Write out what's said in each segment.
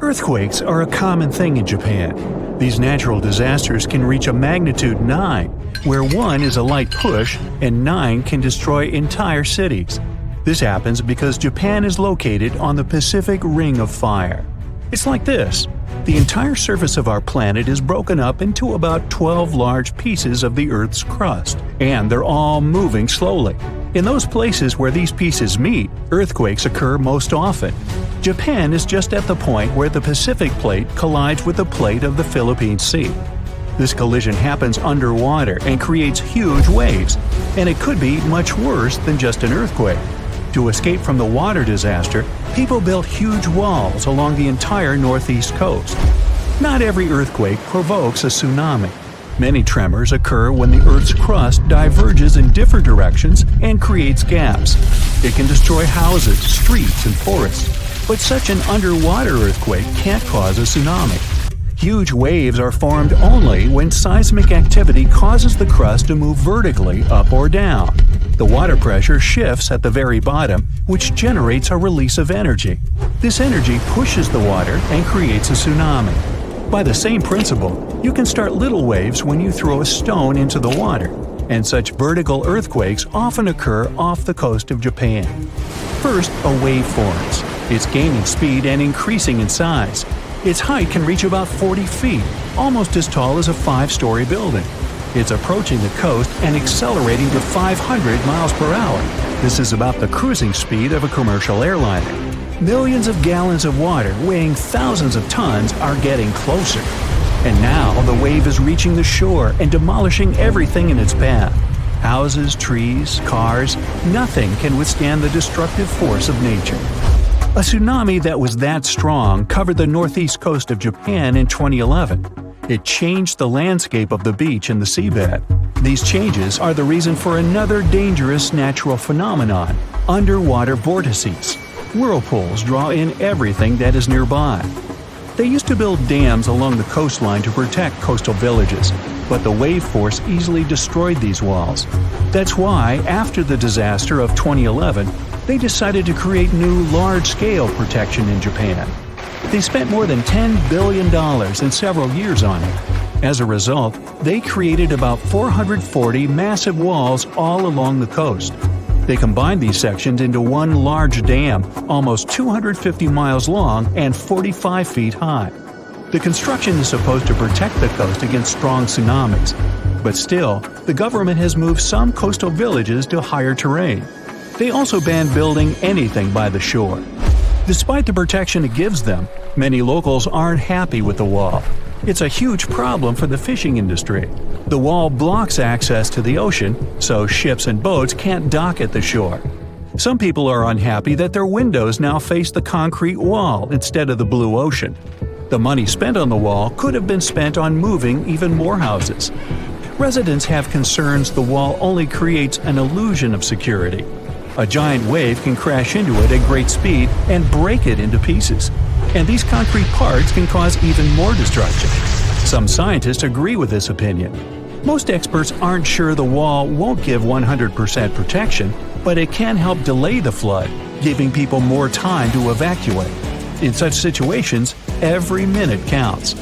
Earthquakes are a common thing in Japan. These natural disasters can reach a magnitude 9, where 1 is a light push and 9 can destroy entire cities. This happens because Japan is located on the Pacific Ring of Fire. It's like this. The entire surface of our planet is broken up into about 12 large pieces of the Earth's crust, and they're all moving slowly. In those places where these pieces meet, earthquakes occur most often. Japan is just at the point where the Pacific Plate collides with the plate of the Philippine Sea. This collision happens underwater and creates huge waves, and it could be much worse than just an earthquake. To escape from the water disaster, people built huge walls along the entire northeast coast. Not every earthquake provokes a tsunami. Many tremors occur when the Earth's crust diverges in different directions and creates gaps. It can destroy houses, streets, and forests, but such an underwater earthquake can't cause a tsunami. Huge waves are formed only when seismic activity causes the crust to move vertically up or down. The water pressure shifts at the very bottom, which generates a release of energy. This energy pushes the water and creates a tsunami. By the same principle, you can start little waves when you throw a stone into the water, and such vertical earthquakes often occur off the coast of Japan. First, a wave forms. It's gaining speed and increasing in size. Its height can reach about 40 feet, almost as tall as a 5-story building. It's approaching the coast and accelerating to 500 miles per hour. This is about the cruising speed of a commercial airliner. Millions of gallons of water weighing thousands of tons are getting closer. And now the wave is reaching the shore and demolishing everything in its path. Houses, trees, cars, nothing can withstand the destructive force of nature. A tsunami that was that strong covered the northeast coast of Japan in 2011. It changed the landscape of the beach and the seabed. These changes are the reason for another dangerous natural phenomenon: underwater vortices. Whirlpools draw in everything that is nearby. They used to build dams along the coastline to protect coastal villages, but the wave force easily destroyed these walls. That's why, after the disaster of 2011, they decided to create new large-scale protection in Japan. They spent more than $10 billion in several years on it. As a result, they created about 440 massive walls all along the coast. They combined these sections into one large dam, almost 250 miles long and 45 feet high. The construction is supposed to protect the coast against strong tsunamis, but still, the government has moved some coastal villages to higher terrain. They also ban building anything by the shore. Despite the protection it gives them, many locals aren't happy with the wall. It's a huge problem for the fishing industry. The wall blocks access to the ocean, so ships and boats can't dock at the shore. Some people are unhappy that their windows now face the concrete wall instead of the blue ocean. The money spent on the wall could have been spent on moving even more houses. Residents have concerns the wall only creates an illusion of security. A giant wave can crash into it at great speed and break it into pieces. And these concrete parts can cause even more destruction. Some scientists agree with this opinion. Most experts aren't sure the wall won't give 100% protection, but it can help delay the flood, giving people more time to evacuate. In such situations, every minute counts.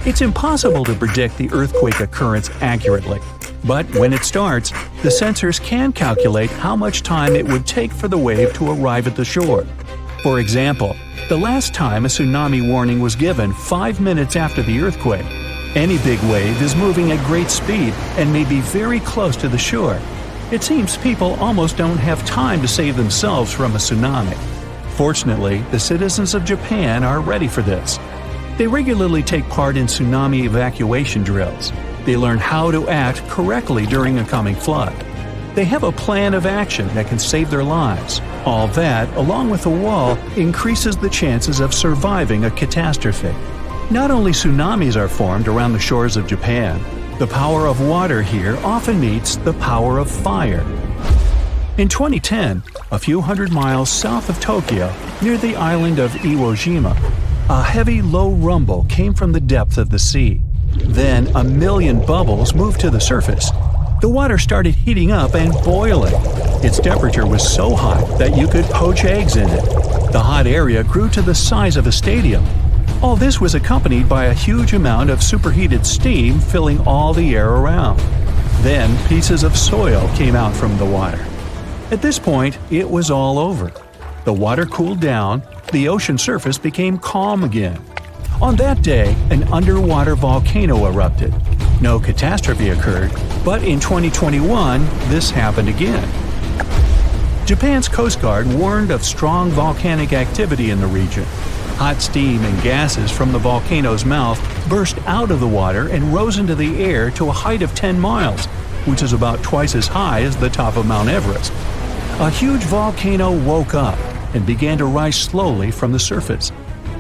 It's impossible to predict the earthquake occurrence accurately. But when it starts, the sensors can calculate how much time it would take for the wave to arrive at the shore. For example, the last time a tsunami warning was given 5 minutes after the earthquake. Any big wave is moving at great speed and may be very close to the shore. It seems people almost don't have time to save themselves from a tsunami. Fortunately, the citizens of Japan are ready for this. They regularly take part in tsunami evacuation drills. They learn how to act correctly during a coming flood. They have a plan of action that can save their lives. All that, along with a wall, increases the chances of surviving a catastrophe. Not only tsunamis are formed around the shores of Japan, the power of water here often meets the power of fire. In 2010, a few hundred miles south of Tokyo, near the island of Iwo Jima, a heavy low rumble came from the depth of the sea. Then 1 million bubbles moved to the surface. The water started heating up and boiling. Its temperature was so hot that you could poach eggs in it. The hot area grew to the size of a stadium. All this was accompanied by a huge amount of superheated steam filling all the air around. Then pieces of soil came out from the water. At this point, it was all over. The water cooled down, the ocean surface became calm again. On that day, an underwater volcano erupted. No catastrophe occurred, but in 2021, this happened again. Japan's Coast Guard warned of strong volcanic activity in the region. Hot steam and gases from the volcano's mouth burst out of the water and rose into the air to a height of 10 miles, which is about twice as high as the top of Mount Everest. A huge volcano woke up and began to rise slowly from the surface.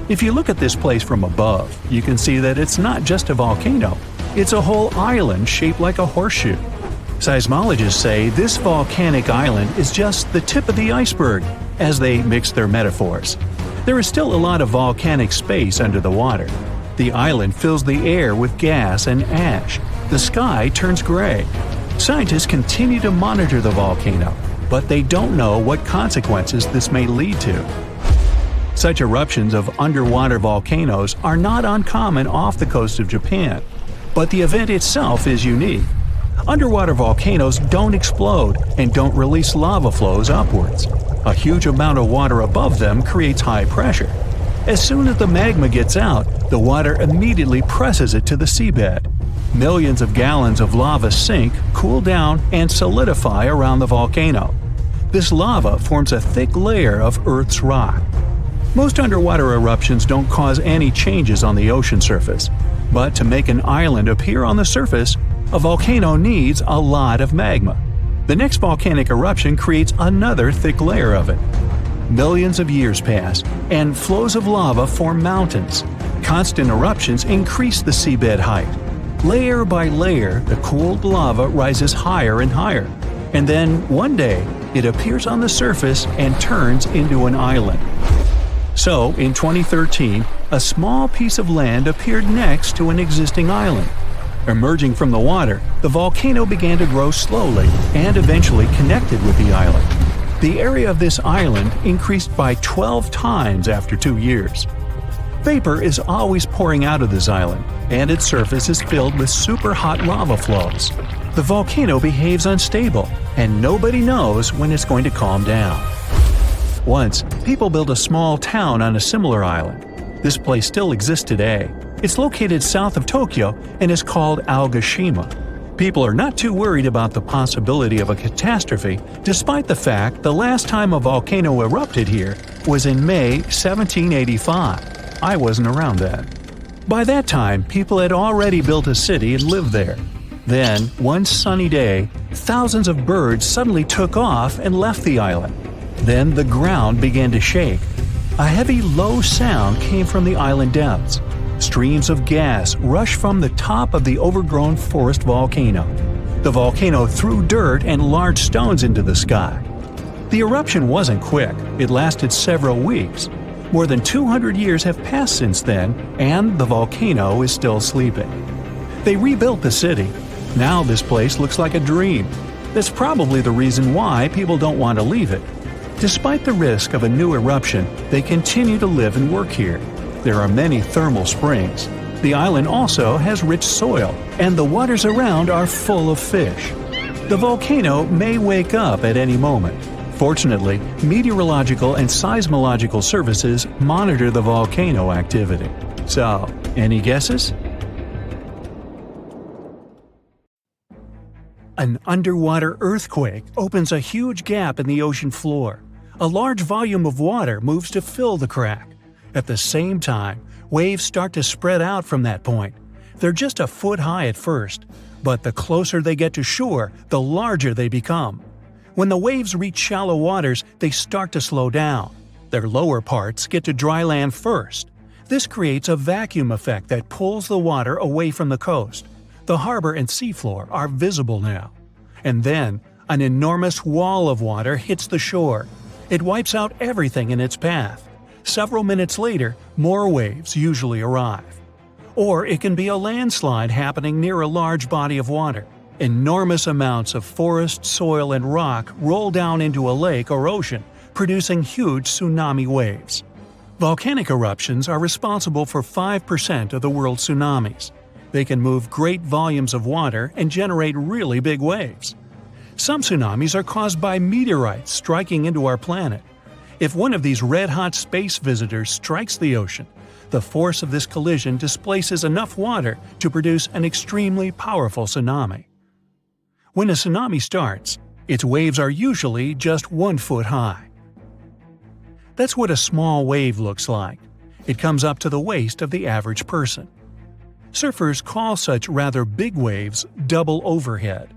If you look at this place from above, you can see that it's not just a volcano, it's a whole island shaped like a horseshoe. Seismologists say this volcanic island is just the tip of the iceberg, as they mix their metaphors. There is still a lot of volcanic space under the water. The island fills the air with gas and ash. The sky turns gray. Scientists continue to monitor the volcano, but they don't know what consequences this may lead to. Such eruptions of underwater volcanoes are not uncommon off the coast of Japan, but the event itself is unique. Underwater volcanoes don't explode and don't release lava flows upwards. A huge amount of water above them creates high pressure. As soon as the magma gets out, the water immediately presses it to the seabed. Millions of gallons of lava sink, cool down, and solidify around the volcano. This lava forms a thick layer of Earth's rock. Most underwater eruptions don't cause any changes on the ocean surface, but to make an island appear on the surface, a volcano needs a lot of magma. The next volcanic eruption creates another thick layer of it. Millions of years pass, and flows of lava form mountains. Constant eruptions increase the seabed height. Layer by layer, the cooled lava rises higher and higher, and then one day it appears on the surface and turns into an island. So, in 2013, a small piece of land appeared next to an existing island. Emerging from the water, the volcano began to grow slowly and eventually connected with the island. The area of this island increased by 12 times after 2 years. Vapor is always pouring out of this island, and its surface is filled with super hot lava flows. The volcano behaves unstable, and nobody knows when it's going to calm down. Once, people built a small town on a similar island. This place still exists today. It's located south of Tokyo and is called Aogashima. People are not too worried about the possibility of a catastrophe, despite the fact the last time a volcano erupted here was in May 1785. I wasn't around then. By that time, people had already built a city and lived there. Then, one sunny day, thousands of birds suddenly took off and left the island. Then the ground began to shake. A heavy, low sound came from the island depths. Streams of gas rushed from the top of the overgrown forest volcano. The volcano threw dirt and large stones into the sky. The eruption wasn't quick. It lasted several weeks. More than 200 years have passed since then, and the volcano is still sleeping. They rebuilt the city. Now this place looks like a dream. That's probably the reason why people don't want to leave it. Despite the risk of a new eruption, they continue to live and work here. There are many thermal springs. The island also has rich soil, and the waters around are full of fish. The volcano may wake up at any moment. Fortunately, meteorological and seismological services monitor the volcano activity. So, any guesses? An underwater earthquake opens a huge gap in the ocean floor. A large volume of water moves to fill the crack. At the same time, waves start to spread out from that point. They're just a foot high at first, but the closer they get to shore, the larger they become. When the waves reach shallow waters, they start to slow down. Their lower parts get to dry land first. This creates a vacuum effect that pulls the water away from the coast. The harbor and seafloor are visible now. And then, an enormous wall of water hits the shore. It wipes out everything in its path. Several minutes later, more waves usually arrive. Or it can be a landslide happening near a large body of water. Enormous amounts of forest, soil, and rock roll down into a lake or ocean, producing huge tsunami waves. Volcanic eruptions are responsible for 5% of the world's tsunamis. They can move great volumes of water and generate really big waves. Some tsunamis are caused by meteorites striking into our planet. If one of these red-hot space visitors strikes the ocean, the force of this collision displaces enough water to produce an extremely powerful tsunami. When a tsunami starts, its waves are usually just 1 foot high. That's what a small wave looks like. It comes up to the waist of the average person. Surfers call such rather big waves double overhead.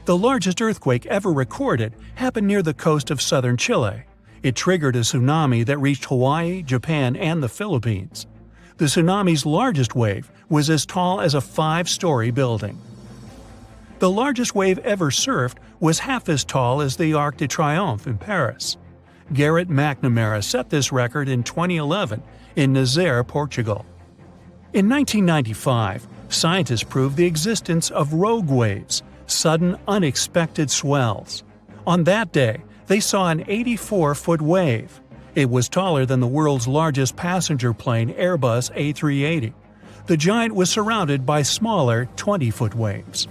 The largest earthquake ever recorded happened near the coast of southern Chile. It triggered a tsunami that reached Hawaii, Japan, and the Philippines. The tsunami's largest wave was as tall as a 5-story building. The largest wave ever surfed was half as tall as the Arc de Triomphe in Paris. Garrett McNamara set this record in 2011 in Nazaré, Portugal. In 1995, scientists proved the existence of rogue waves, sudden unexpected swells. On that day, they saw an 84-foot wave. It was taller than the world's largest passenger plane Airbus A380. The giant was surrounded by smaller 20-foot waves.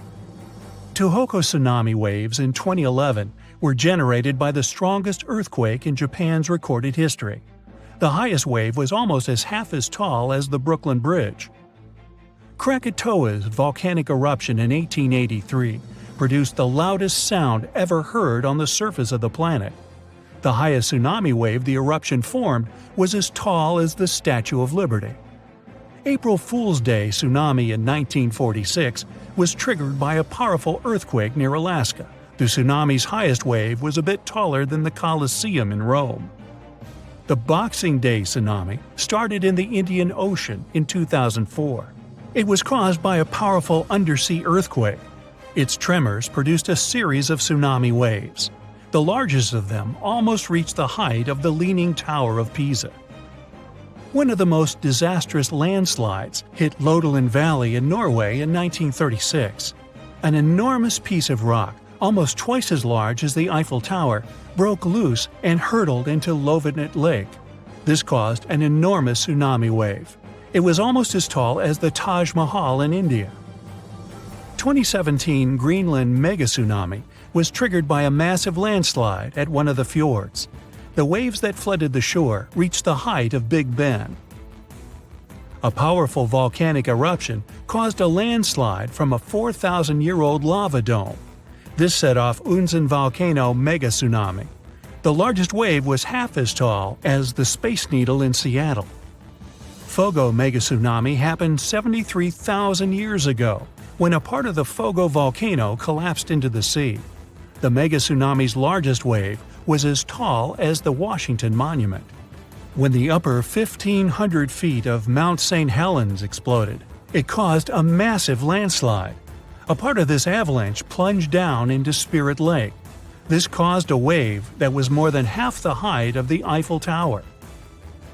Tohoku tsunami waves in 2011 were generated by the strongest earthquake in Japan's recorded history. The highest wave was almost half as tall as the Brooklyn Bridge. Krakatoa's volcanic eruption in 1883 produced the loudest sound ever heard on the surface of the planet. The highest tsunami wave the eruption formed was as tall as the Statue of Liberty. April Fool's Day tsunami in 1946 was triggered by a powerful earthquake near Alaska. The tsunami's highest wave was a bit taller than the Colosseum in Rome. The Boxing Day tsunami started in the Indian Ocean in 2004. It was caused by a powerful undersea earthquake. Its tremors produced a series of tsunami waves. The largest of them almost reached the height of the Leaning Tower of Pisa. One of the most disastrous landslides hit Lodoland Valley in Norway in 1936. An enormous piece of rock, almost twice as large as the Eiffel Tower, broke loose and hurtled into Lofoten Lake. This caused an enormous tsunami wave. It was almost as tall as the Taj Mahal in India. 2017 Greenland megatsunami was triggered by a massive landslide at one of the fjords. The waves that flooded the shore reached the height of Big Ben. A powerful volcanic eruption caused a landslide from a 4,000-year-old lava dome. This set off Unzen volcano megatsunami. The largest wave was half as tall as the Space Needle in Seattle. Fogo megatsunami happened 73,000 years ago, when a part of the Fogo volcano collapsed into the sea. The megatsunami's largest wave was as tall as the Washington Monument. When the upper 1,500 feet of Mount St. Helens exploded, it caused a massive landslide. A part of this avalanche plunged down into Spirit Lake. This caused a wave that was more than half the height of the Eiffel Tower.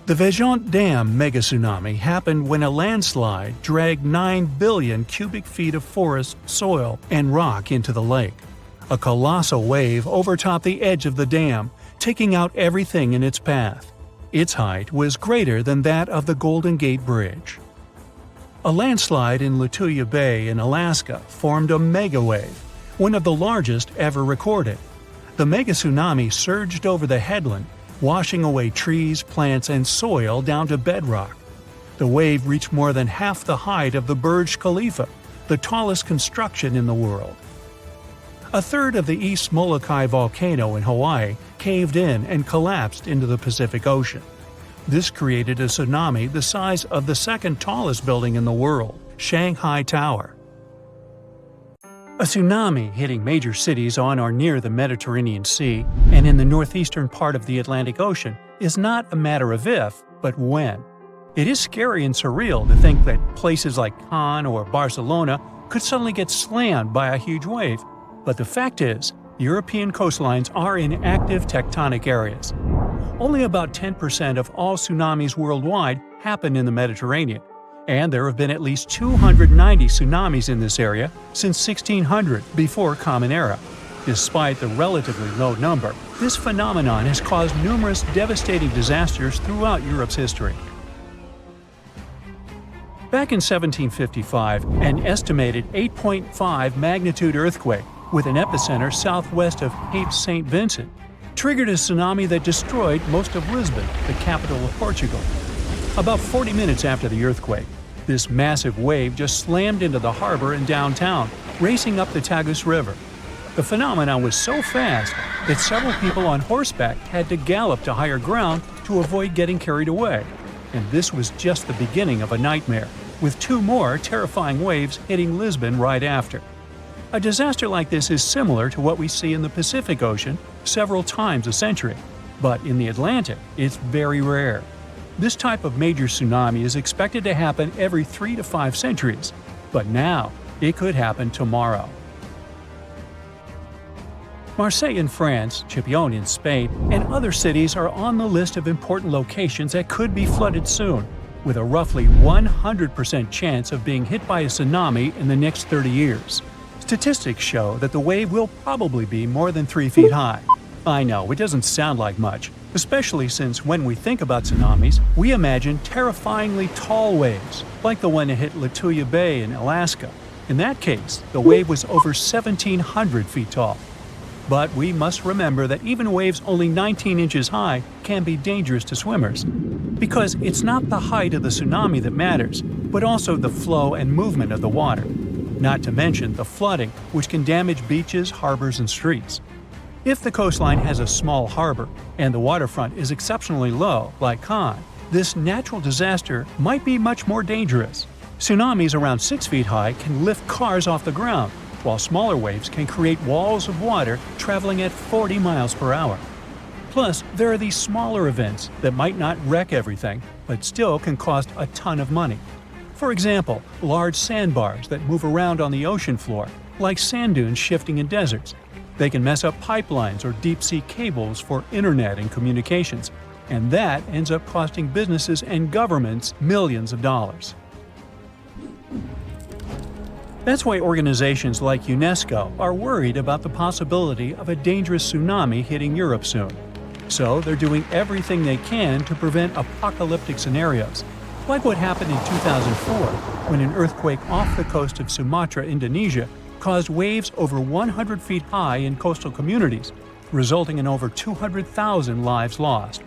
The Vejont Dam megatsunami happened when a landslide dragged 9 billion cubic feet of forest, soil, and rock into the lake. A colossal wave overtopped the edge of the dam, taking out everything in its path. Its height was greater than that of the Golden Gate Bridge. A landslide in Lituya Bay in Alaska formed a megawave, one of the largest ever recorded. The megatsunami surged over the headland, washing away trees, plants, and soil down to bedrock. The wave reached more than half the height of the Burj Khalifa, the tallest construction in the world. A third of the East Molokai volcano in Hawaii caved in and collapsed into the Pacific Ocean. This created a tsunami the size of the second tallest building in the world, Shanghai Tower. A tsunami hitting major cities on or near the Mediterranean Sea and in the northeastern part of the Atlantic Ocean is not a matter of if, but when. It is scary and surreal to think that places like Cannes or Barcelona could suddenly get slammed by a huge wave. But the fact is, European coastlines are in active tectonic areas. Only about 10% of all tsunamis worldwide happen in the Mediterranean, and there have been at least 290 tsunamis in this area since 1600 before Common Era. Despite the relatively low number, This phenomenon has caused numerous devastating disasters throughout Europe's history. Back in 1755, an estimated 8.5 magnitude earthquake, with an epicenter southwest of Cape St. Vincent, triggered a tsunami that destroyed most of Lisbon, the capital of Portugal. About 40 minutes after the earthquake, this massive wave just slammed into the harbor in downtown, racing up the Tagus River. The phenomenon was so fast that several people on horseback had to gallop to higher ground to avoid getting carried away. And this was just the beginning of a nightmare, with 2 more terrifying waves hitting Lisbon right after. A disaster like this is similar to what we see in the Pacific Ocean several times a century, but in the Atlantic, it's very rare. This type of major tsunami is expected to happen every 3 to 5 centuries, but now it could happen tomorrow. Marseille in France, Chipion in Spain, and other cities are on the list of important locations that could be flooded soon, with a roughly 100% chance of being hit by a tsunami in the next 30 years. Statistics show that the wave will probably be more than 3 feet high. I know, it doesn't sound like much, especially since when we think about tsunamis, we imagine terrifyingly tall waves, like the one that hit Lituya Bay in Alaska. In that case, the wave was over 1,700 feet tall. But we must remember that even waves only 19 inches high can be dangerous to swimmers. Because it's not the height of the tsunami that matters, but also the flow and movement of the water. Not to mention the flooding, which can damage beaches, harbors, and streets. If the coastline has a small harbor and the waterfront is exceptionally low, like Cannes, this natural disaster might be much more dangerous. Tsunamis around 6 feet high can lift cars off the ground, while smaller waves can create walls of water traveling at 40 miles per hour. Plus, there are these smaller events that might not wreck everything, but still can cost a ton of money. For example, large sandbars that move around on the ocean floor, like sand dunes shifting in deserts. They can mess up pipelines or deep-sea cables for internet and communications, and that ends up costing businesses and governments millions of dollars. That's why organizations like UNESCO are worried about the possibility of a dangerous tsunami hitting Europe soon. So they're doing everything they can to prevent apocalyptic scenarios, like what happened in 2004 when an earthquake off the coast of Sumatra, Indonesia, caused waves over 100 feet high in coastal communities, resulting in over 200,000 lives lost.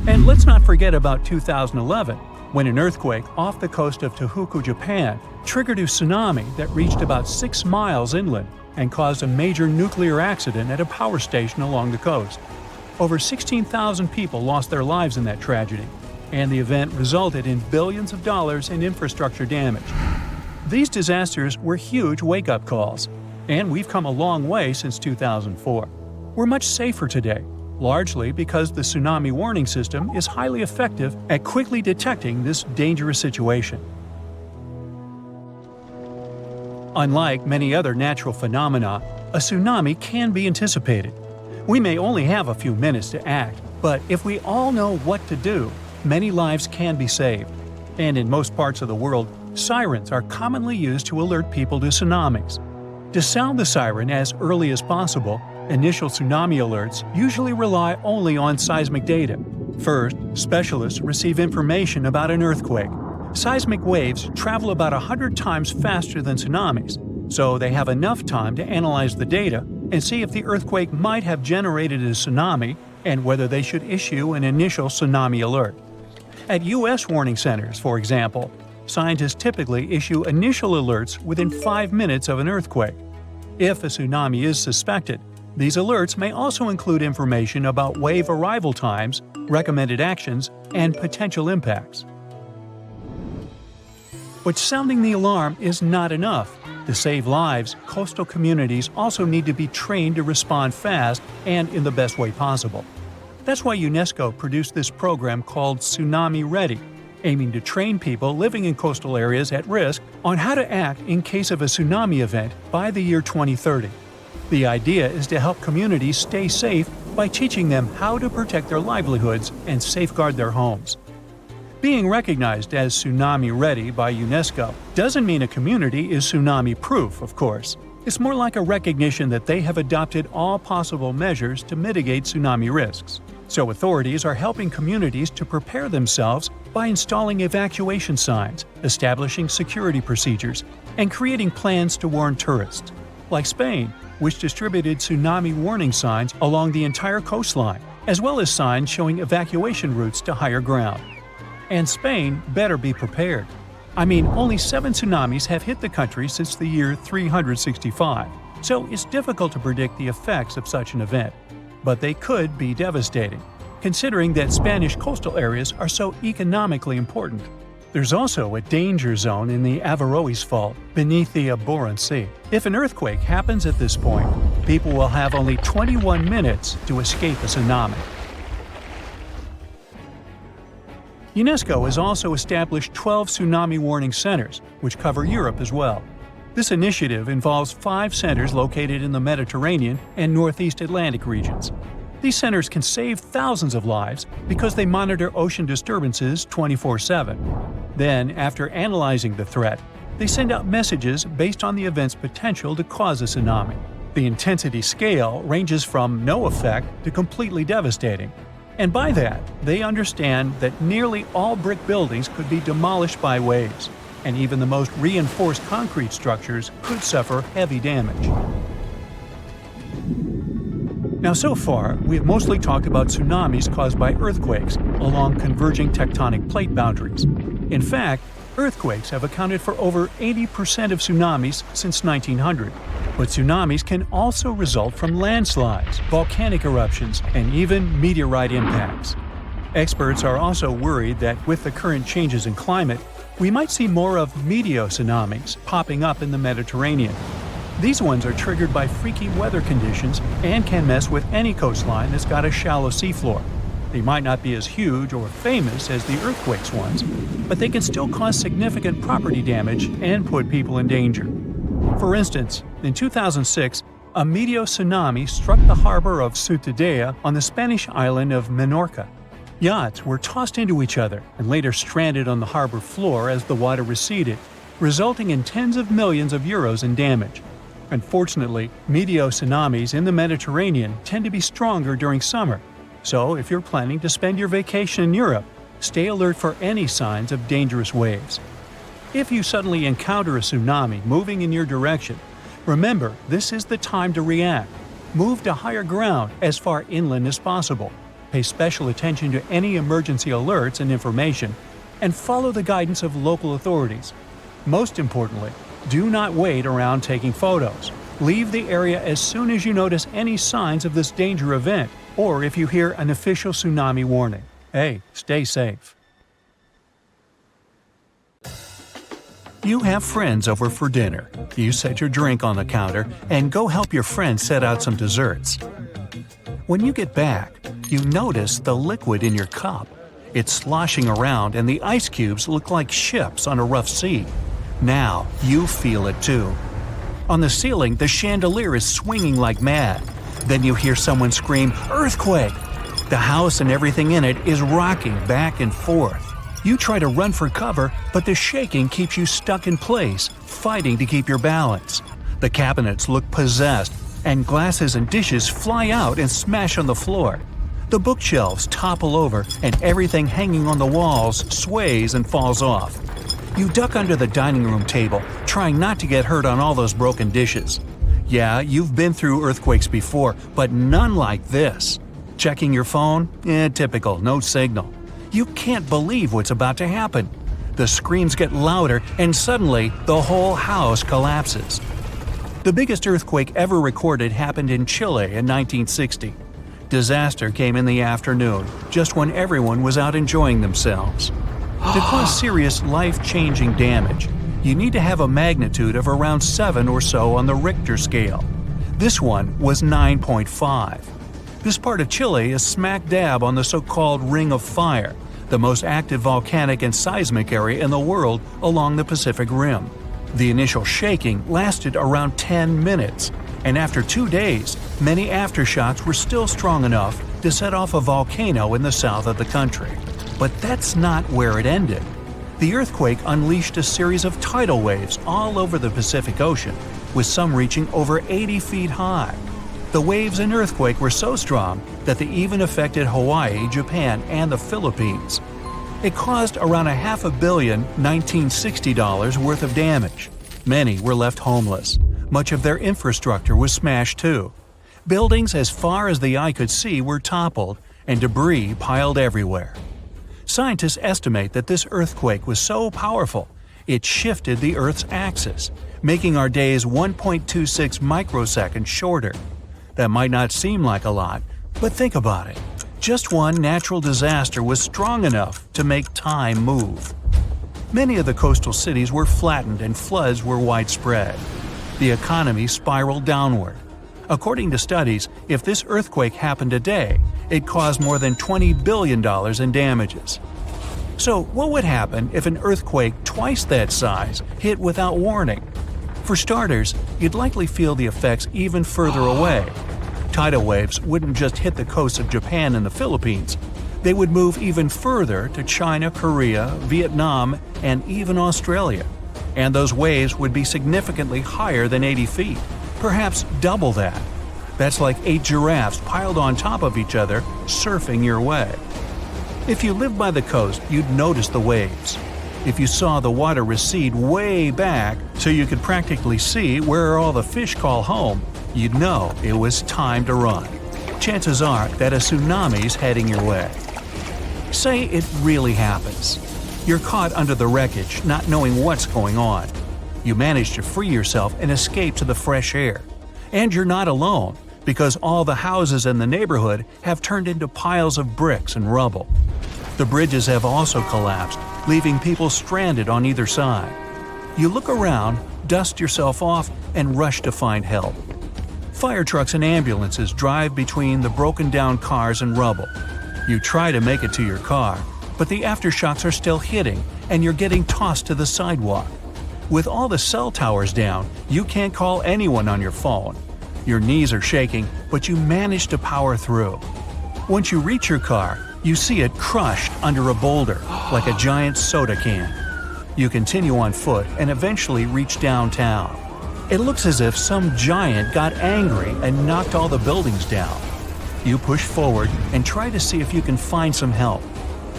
And let's not forget about 2011, when an earthquake off the coast of Tohoku, Japan, triggered a tsunami that reached about 6 miles inland and caused a major nuclear accident at a power station along the coast. Over 16,000 people lost their lives in that tragedy, and the event resulted in billions of dollars in infrastructure damage. These disasters were huge wake-up calls, and we've come a long way since 2004. We're much safer today, largely because the tsunami warning system is highly effective at quickly detecting this dangerous situation. Unlike many other natural phenomena, a tsunami can be anticipated. We may only have a few minutes to act, but if we all know what to do, many lives can be saved. And in most parts of the world, sirens are commonly used to alert people to tsunamis. To sound the siren as early as possible, initial tsunami alerts usually rely only on seismic data. First, specialists receive information about an earthquake. Seismic waves travel about 100 times faster than tsunamis, so they have enough time to analyze the data and see if the earthquake might have generated a tsunami and whether they should issue an initial tsunami alert. At U.S. warning centers, for example, scientists typically issue initial alerts within 5 minutes of an earthquake. If a tsunami is suspected, these alerts may also include information about wave arrival times, recommended actions, and potential impacts. But sounding the alarm is not enough. To save lives, coastal communities also need to be trained to respond fast and in the best way possible. That's why UNESCO produced this program called Tsunami Ready, aiming to train people living in coastal areas at risk on how to act in case of a tsunami event by the year 2030. The idea is to help communities stay safe by teaching them how to protect their livelihoods and safeguard their homes. Being recognized as tsunami ready by UNESCO doesn't mean a community is tsunami-proof, of course. It's more like a recognition that they have adopted all possible measures to mitigate tsunami risks. So authorities are helping communities to prepare themselves by installing evacuation signs, establishing security procedures, and creating plans to warn tourists. Like Spain, which distributed tsunami warning signs along the entire coastline, as well as signs showing evacuation routes to higher ground. And Spain better be prepared. I mean, only 7 tsunamis have hit the country since the year 365, so it's difficult to predict the effects of such an event. But they could be devastating, considering that Spanish coastal areas are so economically important. There's also a danger zone in the Averroes Fault, beneath the Aboran Sea. If an earthquake happens at this point, people will have only 21 minutes to escape a tsunami. UNESCO has also established 12 tsunami warning centers, which cover Europe as well. This initiative involves 5 centers located in the Mediterranean and Northeast Atlantic regions. These centers can save thousands of lives because they monitor ocean disturbances 24/7. Then, after analyzing the threat, they send out messages based on the event's potential to cause a tsunami. The intensity scale ranges from no effect to completely devastating. And by that, they understand that nearly all brick buildings could be demolished by waves, and even the most reinforced concrete structures could suffer heavy damage. Now, so far, we have mostly talked about tsunamis caused by earthquakes along converging tectonic plate boundaries. In fact, earthquakes have accounted for over 80% of tsunamis since 1900. But tsunamis can also result from landslides, volcanic eruptions, and even meteorite impacts. Experts are also worried that with the current changes in climate, we might see more of meteotsunamis popping up in the Mediterranean. These ones are triggered by freaky weather conditions and can mess with any coastline that's got a shallow seafloor. They might not be as huge or famous as the earthquakes ones, but they can still cause significant property damage and put people in danger. For instance, in 2006, a meteotsunami struck the harbor of Ciutadella on the Spanish island of Menorca. Yachts were tossed into each other and later stranded on the harbor floor as the water receded, resulting in tens of millions of euros in damage. Unfortunately, meteotsunamis in the Mediterranean tend to be stronger during summer, so if you're planning to spend your vacation in Europe, stay alert for any signs of dangerous waves. If you suddenly encounter a tsunami moving in your direction, remember this is the time to react. Move to higher ground as far inland as possible. Pay special attention to any emergency alerts and information, and follow the guidance of local authorities. Most importantly, do not wait around taking photos. Leave the area as soon as you notice any signs of this danger event, or if you hear an official tsunami warning. Hey, stay safe. You have friends over for dinner. You set your drink on the counter and go help your friend set out some desserts. When you get back, you notice the liquid in your cup. It's sloshing around and the ice cubes look like ships on a rough sea. Now you feel it too. On the ceiling, the chandelier is swinging like mad. Then you hear someone scream, "Earthquake!" The house and everything in it is rocking back and forth. You try to run for cover, but the shaking keeps you stuck in place, fighting to keep your balance. The cabinets look possessed, and glasses and dishes fly out and smash on the floor. The bookshelves topple over, and everything hanging on the walls sways and falls off. You duck under the dining room table, trying not to get hurt on all those broken dishes. Yeah, you've been through earthquakes before, but none like this. Checking your phone? Typical, no signal. You can't believe what's about to happen. The screams get louder, and suddenly, the whole house collapses. The biggest earthquake ever recorded happened in Chile in 1960. Disaster came in the afternoon, just when everyone was out enjoying themselves. To cause serious, life-changing damage, you need to have a magnitude of around 7 or so on the Richter scale. This one was 9.5. This part of Chile is smack dab on the so-called Ring of Fire, the most active volcanic and seismic area in the world along the Pacific Rim. The initial shaking lasted around 10 minutes, and after 2 days, many aftershocks were still strong enough to set off a volcano in the south of the country. But that's not where it ended. The earthquake unleashed a series of tidal waves all over the Pacific Ocean, with some reaching over 80 feet high. The waves in earthquake were so strong that they even affected Hawaii, Japan, and the Philippines. It caused around $500 million $1960 worth of damage. Many were left homeless. Much of their infrastructure was smashed too. Buildings as far as the eye could see were toppled, and debris piled everywhere. Scientists estimate that this earthquake was so powerful, it shifted the Earth's axis, making our days 1.26 microseconds shorter. That might not seem like a lot, but think about it. Just one natural disaster was strong enough to make time move. Many of the coastal cities were flattened and floods were widespread. The economy spiraled downward. According to studies, if this earthquake happened today, it caused more than $20 billion in damages. So, what would happen if an earthquake twice that size hit without warning? For starters, you'd likely feel the effects even further away. Tidal waves wouldn't just hit the coasts of Japan and the Philippines. They would move even further to China, Korea, Vietnam, and even Australia. And those waves would be significantly higher than 80 feet, perhaps double that. That's like 8 giraffes piled on top of each other, surfing your way. If you lived by the coast, you'd notice the waves. If you saw the water recede way back so you could practically see where all the fish call home, you'd know it was time to run. Chances are that a tsunami's heading your way. Say it really happens. You're caught under the wreckage, not knowing what's going on. You manage to free yourself and escape to the fresh air. And you're not alone, because all the houses in the neighborhood have turned into piles of bricks and rubble. The bridges have also collapsed, leaving people stranded on either side. You look around, dust yourself off, and rush to find help. Fire trucks and ambulances drive between the broken-down cars and rubble. You try to make it to your car, but the aftershocks are still hitting, and you're getting tossed to the sidewalk. With all the cell towers down, you can't call anyone on your phone. Your knees are shaking, but you manage to power through. Once you reach your car, you see it crushed under a boulder, like a giant soda can. You continue on foot and eventually reach downtown. It looks as if some giant got angry and knocked all the buildings down. You push forward and try to see if you can find some help.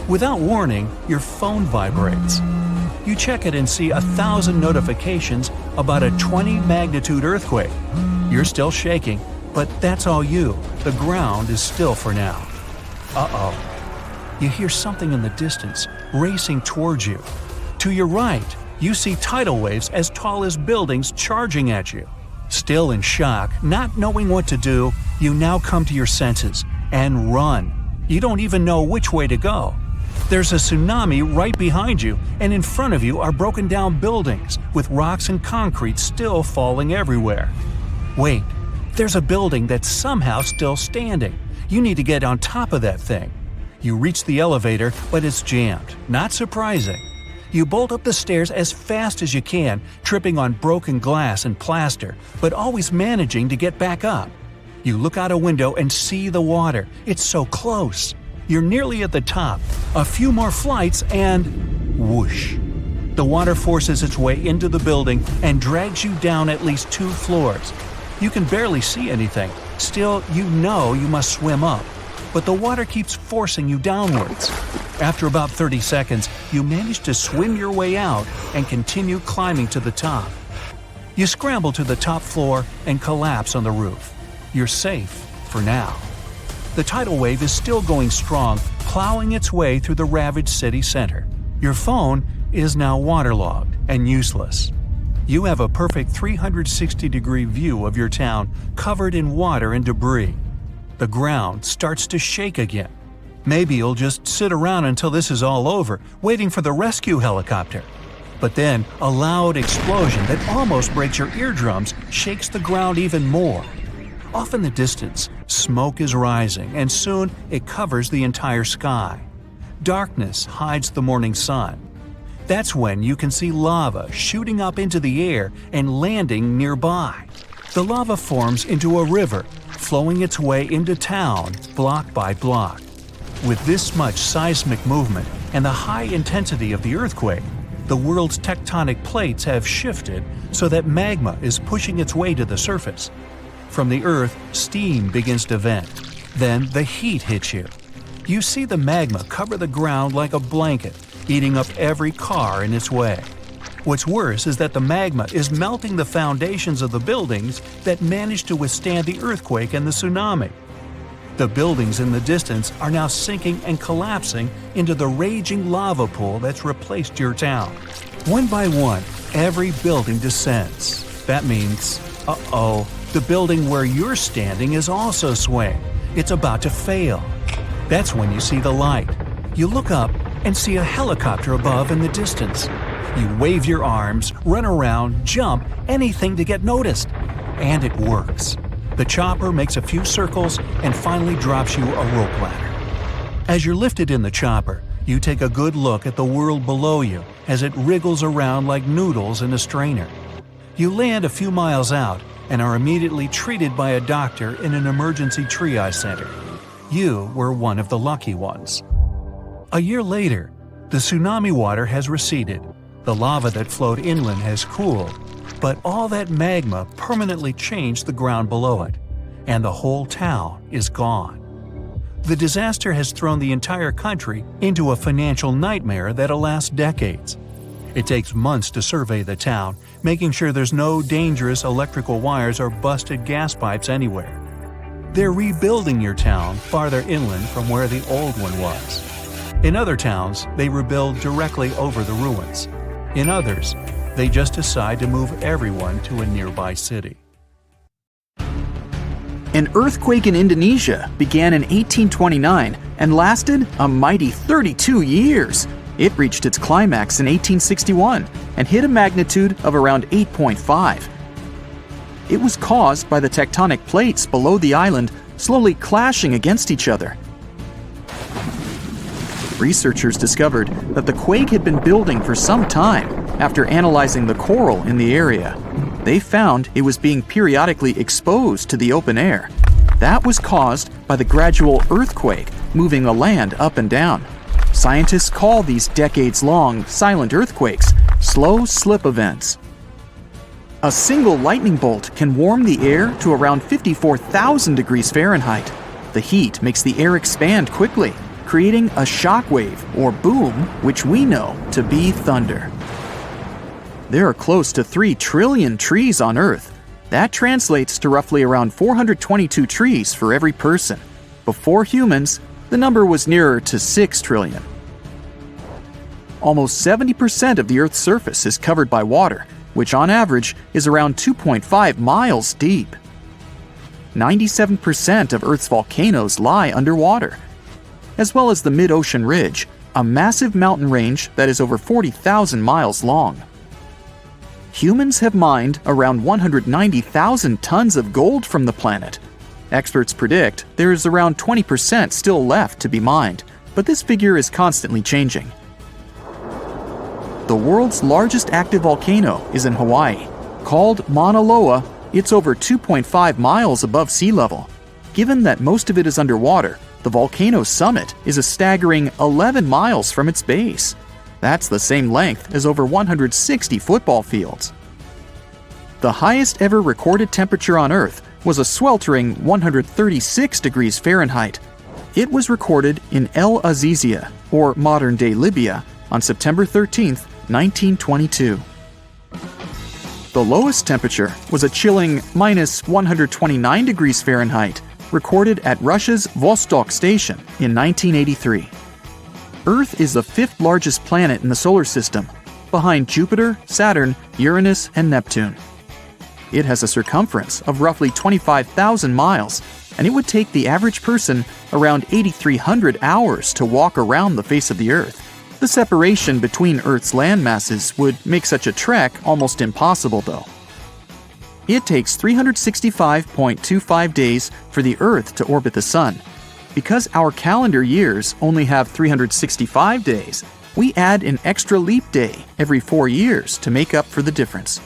Without warning, your phone vibrates. You check it and see 1,000 notifications about a 20-magnitude earthquake. You're still shaking, but that's all you. The ground is still for now. Uh-oh. You hear something in the distance, racing towards you. To your right, you see tidal waves as tall as buildings charging at you. Still in shock, not knowing what to do, you now come to your senses and run. You don't even know which way to go. There's a tsunami right behind you, and in front of you are broken down buildings with rocks and concrete still falling everywhere. Wait, there's a building that's somehow still standing. You need to get on top of that thing. You reach the elevator, but it's jammed. Not surprising. You bolt up the stairs as fast as you can, tripping on broken glass and plaster, but always managing to get back up. You look out a window and see the water. It's so close. You're nearly at the top. A few more flights and… whoosh. The water forces its way into the building and drags you down at least 2 floors. You can barely see anything. Still, you know you must swim up. But the water keeps forcing you downwards. After about 30 seconds, you manage to swim your way out and continue climbing to the top. You scramble to the top floor and collapse on the roof. You're safe for now. The tidal wave is still going strong, plowing its way through the ravaged city center. Your phone is now waterlogged and useless. You have a perfect 360-degree view of your town covered in water and debris. The ground starts to shake again. Maybe you'll just sit around until this is all over, waiting for the rescue helicopter. But then, a loud explosion that almost breaks your eardrums shakes the ground even more. Off in the distance, smoke is rising, and soon it covers the entire sky. Darkness hides the morning sun. That's when you can see lava shooting up into the air and landing nearby. The lava forms into a river, flowing its way into town block by block. With this much seismic movement and the high intensity of the earthquake, the world's tectonic plates have shifted so that magma is pushing its way to the surface. From the Earth, steam begins to vent. Then the heat hits you. You see the magma cover the ground like a blanket, eating up every car in its way. What's worse is that the magma is melting the foundations of the buildings that managed to withstand the earthquake and the tsunami. The buildings in the distance are now sinking and collapsing into the raging lava pool that's replaced your town. One by one, every building descends. That means, the building where you're standing is also swaying. It's about to fail. That's when you see the light. You look up and see a helicopter above in the distance. You wave your arms, run around, jump, anything to get noticed. And it works. The chopper makes a few circles and finally drops you a rope ladder. As you're lifted in the chopper, you take a good look at the world below you as it wriggles around like noodles in a strainer. You land a few miles out and are immediately treated by a doctor in an emergency triage center. You were one of the lucky ones. A year later, the tsunami water has receded. The lava that flowed inland has cooled, but all that magma permanently changed the ground below it, and the whole town is gone. The disaster has thrown the entire country into a financial nightmare that'll last decades. It takes months to survey the town, making sure there's no dangerous electrical wires or busted gas pipes anywhere. They're rebuilding your town farther inland from where the old one was. In other towns, they rebuild directly over the ruins. In others, they just decide to move everyone to a nearby city. An earthquake in Indonesia began in 1829 and lasted a mighty 32 years. It reached its climax in 1861 and hit a magnitude of around 8.5. It was caused by the tectonic plates below the island slowly clashing against each other. Researchers discovered that the quake had been building for some time after analyzing the coral in the area. They found it was being periodically exposed to the open air. That was caused by the gradual earthquake moving the land up and down. Scientists call these decades-long silent earthquakes slow slip events. A single lightning bolt can warm the air to around 54,000 degrees Fahrenheit. The heat makes the air expand quickly, creating a shock wave or boom, which we know to be thunder. There are close to 3 trillion trees on Earth. That translates to roughly around 422 trees for every person. Before humans, the number was nearer to 6 trillion. Almost 70% of the Earth's surface is covered by water, which on average is around 2.5 miles deep. 97% of Earth's volcanoes lie underwater, as well as the mid-ocean ridge, a massive mountain range that is over 40,000 miles long. Humans have mined around 190,000 tons of gold from the planet. Experts predict there is around 20% still left to be mined, but this figure is constantly changing. The world's largest active volcano is in Hawaii. Called Mauna Loa, it's over 2.5 miles above sea level. Given that most of it is underwater, the volcano's summit is a staggering 11 miles from its base. That's the same length as over 160 football fields. The highest ever recorded temperature on Earth was a sweltering 136 degrees Fahrenheit. It was recorded in El Azizia, or modern-day Libya, on September 13, 1922. The lowest temperature was a chilling minus 129 degrees Fahrenheit, recorded at Russia's Vostok station in 1983. Earth is the 5th largest planet in the solar system, behind Jupiter, Saturn, Uranus, and Neptune. It has a circumference of roughly 25,000 miles, and it would take the average person around 8,300 hours to walk around the face of the Earth. The separation between Earth's land masses would make such a trek almost impossible, though. It takes 365.25 days for the Earth to orbit the Sun. Because our calendar years only have 365 days, we add an extra leap day every 4 years to make up for the difference.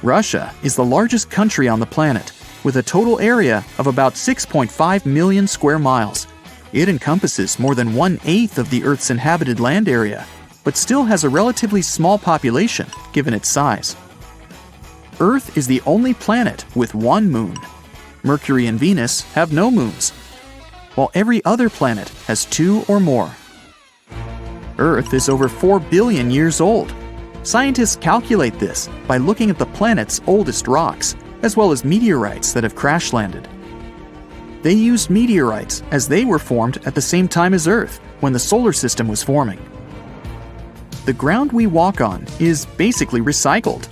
Russia is the largest country on the planet, with a total area of about 6.5 million square miles. It encompasses more than 1/8 of the Earth's inhabited land area, but still has a relatively small population given its size. Earth is the only planet with one moon. Mercury and Venus have no moons, while every other planet has 2 or more. Earth is over 4 billion years old. Scientists calculate this by looking at the planet's oldest rocks, as well as meteorites that have crash-landed. They used meteorites as they were formed at the same time as Earth, when the solar system was forming. The ground we walk on is basically recycled.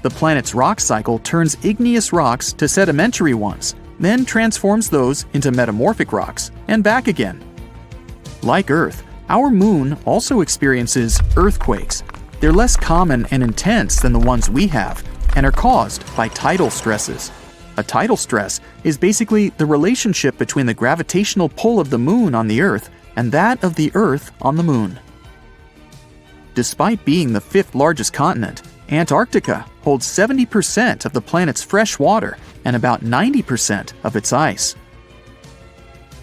The planet's rock cycle turns igneous rocks to sedimentary ones, then transforms those into metamorphic rocks, and back again. Like Earth, our moon also experiences earthquakes. They're less common and intense than the ones we have, and are caused by tidal stresses. A tidal stress is basically the relationship between the gravitational pull of the moon on the Earth and that of the Earth on the moon. Despite being the 5th largest continent, Antarctica holds 70% of the planet's fresh water and about 90% of its ice.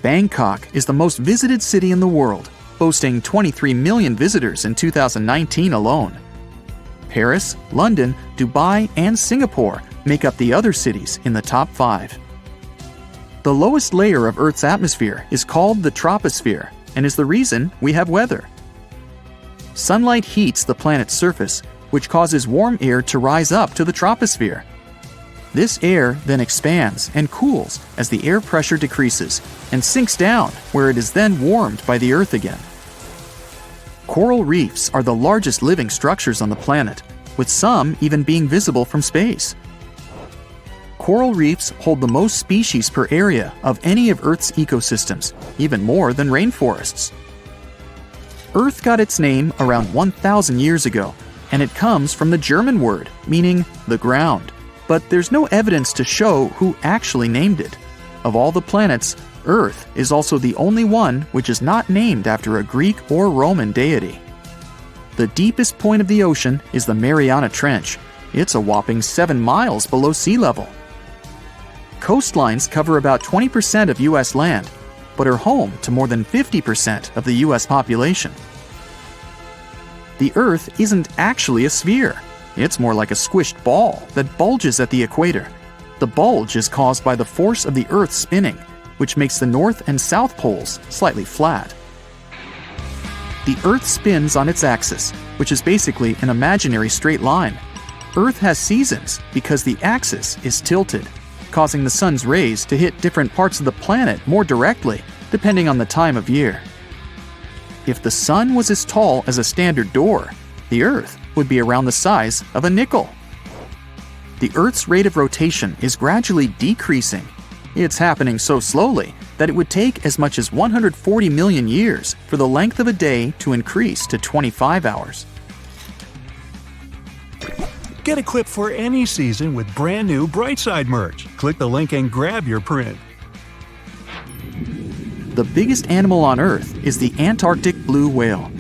Bangkok is the most visited city in the world, boasting 23 million visitors in 2019 alone. Paris, London, Dubai, and Singapore make up the other cities in the top 5. The lowest layer of Earth's atmosphere is called the troposphere and is the reason we have weather. Sunlight heats the planet's surface, which causes warm air to rise up to the troposphere. This air then expands and cools as the air pressure decreases and sinks down, where it is then warmed by the Earth again. Coral reefs are the largest living structures on the planet, with some even being visible from space. Coral reefs hold the most species per area of any of Earth's ecosystems, even more than rainforests. Earth got its name around 1,000 years ago, and it comes from the German word meaning the ground, but there's no evidence to show who actually named it. Of all the planets, Earth is also the only one which is not named after a Greek or Roman deity. The deepest point of the ocean is the Mariana Trench. It's a whopping 7 miles below sea level. Coastlines cover about 20% of U.S. land, but are home to more than 50% of the U.S. population. The Earth isn't actually a sphere. It's more like a squished ball that bulges at the equator. The bulge is caused by the force of the Earth spinning, which makes the north and south poles slightly flat. The Earth spins on its axis, which is basically an imaginary straight line. Earth has seasons because the axis is tilted, causing the sun's rays to hit different parts of the planet more directly, depending on the time of year. If the sun was as tall as a standard door, the Earth would be around the size of a nickel. The Earth's rate of rotation is gradually decreasing. It's happening so slowly that it would take as much as 140 million years for the length of a day to increase to 25 hours. Get equipped for any season with brand new Brightside merch. Click the link and grab your print. The biggest animal on Earth is the Antarctic blue whale.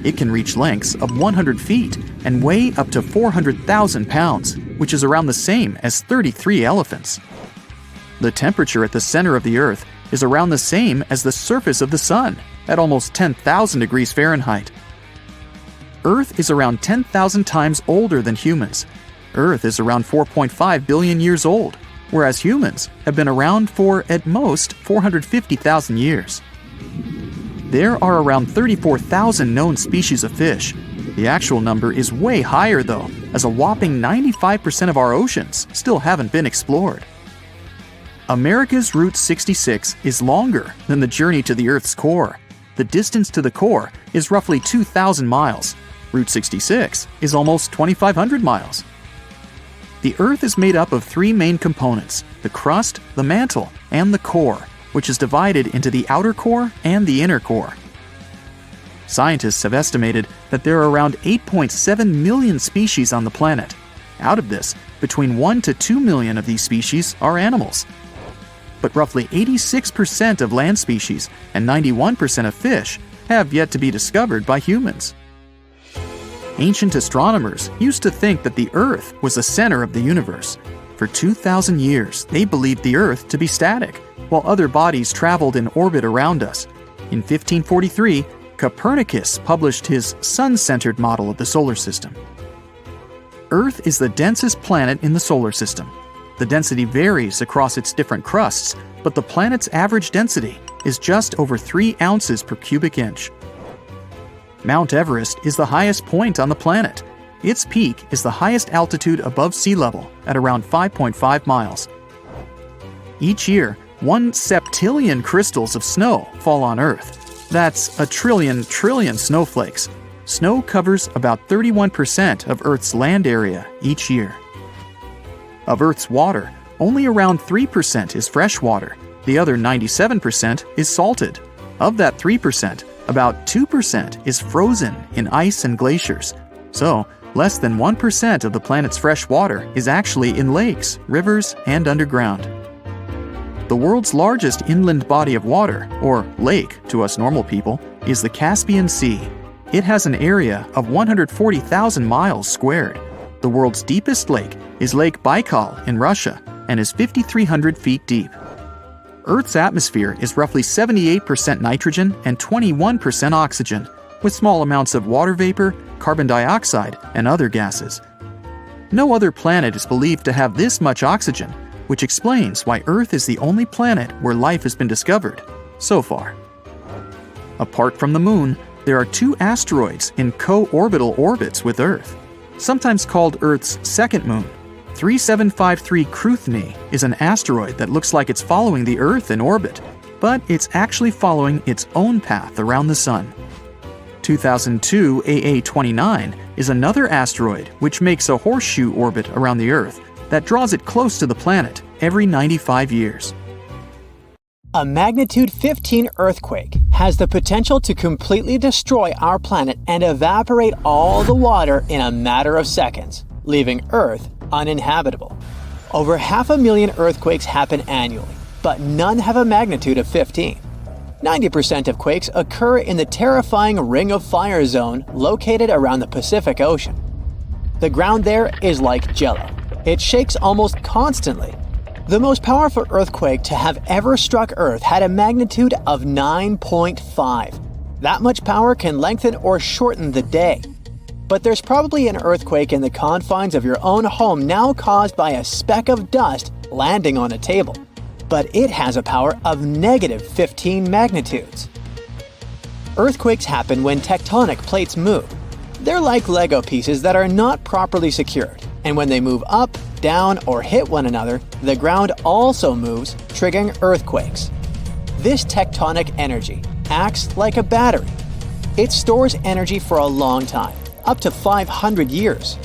It can reach lengths of 100 feet and weigh up to 400,000 pounds, which is around the same as 33 elephants. The temperature at the center of the Earth is around the same as the surface of the Sun, at almost 10,000 degrees Fahrenheit. Earth is around 10,000 times older than humans. Earth is around 4.5 billion years old, whereas humans have been around for, at most, 450,000 years. There are around 34,000 known species of fish. The actual number is way higher though, as a whopping 95% of our oceans still haven't been explored. America's Route 66 is longer than the journey to the Earth's core. The distance to the core is roughly 2,000 miles. Route 66 is almost 2,500 miles. The Earth is made up of 3 main components: the crust, the mantle, and the core, which is divided into the outer core and the inner core. Scientists have estimated that there are around 8.7 million species on the planet. Out of this, between 1 to 2 million of these species are animals. But roughly 86% of land species and 91% of fish have yet to be discovered by humans. Ancient astronomers used to think that the Earth was the center of the universe. For 2,000 years, they believed the Earth to be static, while other bodies traveled in orbit around us. In 1543, Copernicus published his sun-centered model of the solar system. Earth is the densest planet in the solar system. The density varies across its different crusts, but the planet's average density is just over 3 ounces per cubic inch. Mount Everest is the highest point on the planet. Its peak is the highest altitude above sea level at around 5.5 miles. Each year, 1 septillion crystals of snow fall on Earth. That's a trillion snowflakes. Snow covers about 31% of Earth's land area each year. Of Earth's water, only around 3% is fresh water. The other 97% is salted. Of that 3%, about 2% is frozen in ice and glaciers. So, less than 1% of the planet's fresh water is actually in lakes, rivers, and underground. The world's largest inland body of water, or lake to us normal people, is the Caspian Sea. It has an area of 140,000 miles squared. The world's deepest lake is Lake Baikal in Russia and is 5,300 feet deep. Earth's atmosphere is roughly 78% nitrogen and 21% oxygen, with small amounts of water vapor, carbon dioxide, and other gases. No other planet is believed to have this much oxygen, which explains why Earth is the only planet where life has been discovered so far. Apart from the Moon, there are 2 asteroids in co-orbital orbits with Earth, sometimes called Earth's second moon. 3753 Cruithne is an asteroid that looks like it's following the Earth in orbit, but it's actually following its own path around the Sun. 2002 AA29 is another asteroid which makes a horseshoe orbit around the Earth that draws it close to the planet every 95 years. A magnitude 15 earthquake has the potential to completely destroy our planet and evaporate all the water in a matter of seconds, leaving Earth uninhabitable. Over 500,000 earthquakes happen annually, but none have a magnitude of 15. 90% of quakes occur in the terrifying Ring of Fire zone located around the Pacific Ocean. The ground there is like jello. It shakes almost constantly. The most powerful earthquake to have ever struck Earth had a magnitude of 9.5. That much power can lengthen or shorten the day. But there's probably an earthquake in the confines of your own home now caused by a speck of dust landing on a table. But it has a power of negative 15 magnitudes. Earthquakes happen when tectonic plates move. They're like Lego pieces that are not properly secured, and when they move up, down, or hit one another, the ground also moves, triggering earthquakes. This tectonic energy acts like a battery. It stores energy for a long time, up to 500 years.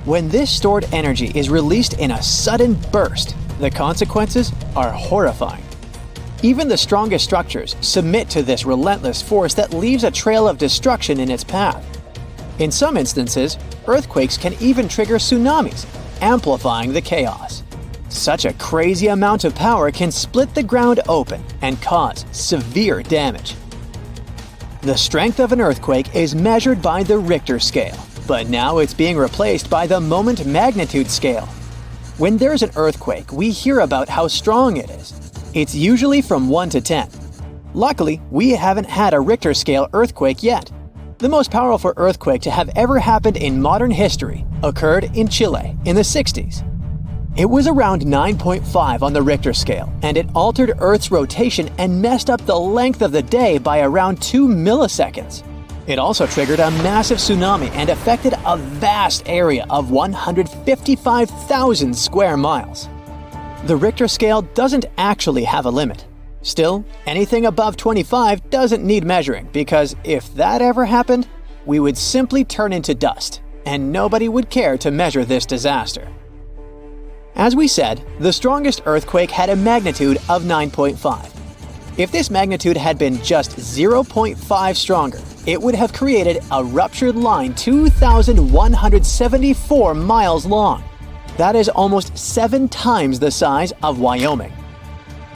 When this stored energy is released in a sudden burst, the consequences are horrifying. Even the strongest structures submit to this relentless force that leaves a trail of destruction in its path. In some instances, earthquakes can even trigger tsunamis, amplifying the chaos. Such a crazy amount of power can split the ground open and cause severe damage. The strength of an earthquake is measured by the Richter scale, but now it's being replaced by the moment magnitude scale. When there's an earthquake, we hear about how strong it is. It's usually from 1 to 10. Luckily, we haven't had a Richter scale earthquake yet. The most powerful earthquake to have ever happened in modern history occurred in Chile in the 60s. It was around 9.5 on the Richter scale, and it altered Earth's rotation and messed up the length of the day by around 2 milliseconds. It also triggered a massive tsunami and affected a vast area of 155,000 square miles. The Richter scale doesn't actually have a limit. Still, anything above 25 doesn't need measuring, because if that ever happened, we would simply turn into dust, and nobody would care to measure this disaster. As we said, the strongest earthquake had a magnitude of 9.5. If this magnitude had been just 0.5 stronger, it would have created a ruptured line 2,174 miles long. That is almost 7 times the size of Wyoming.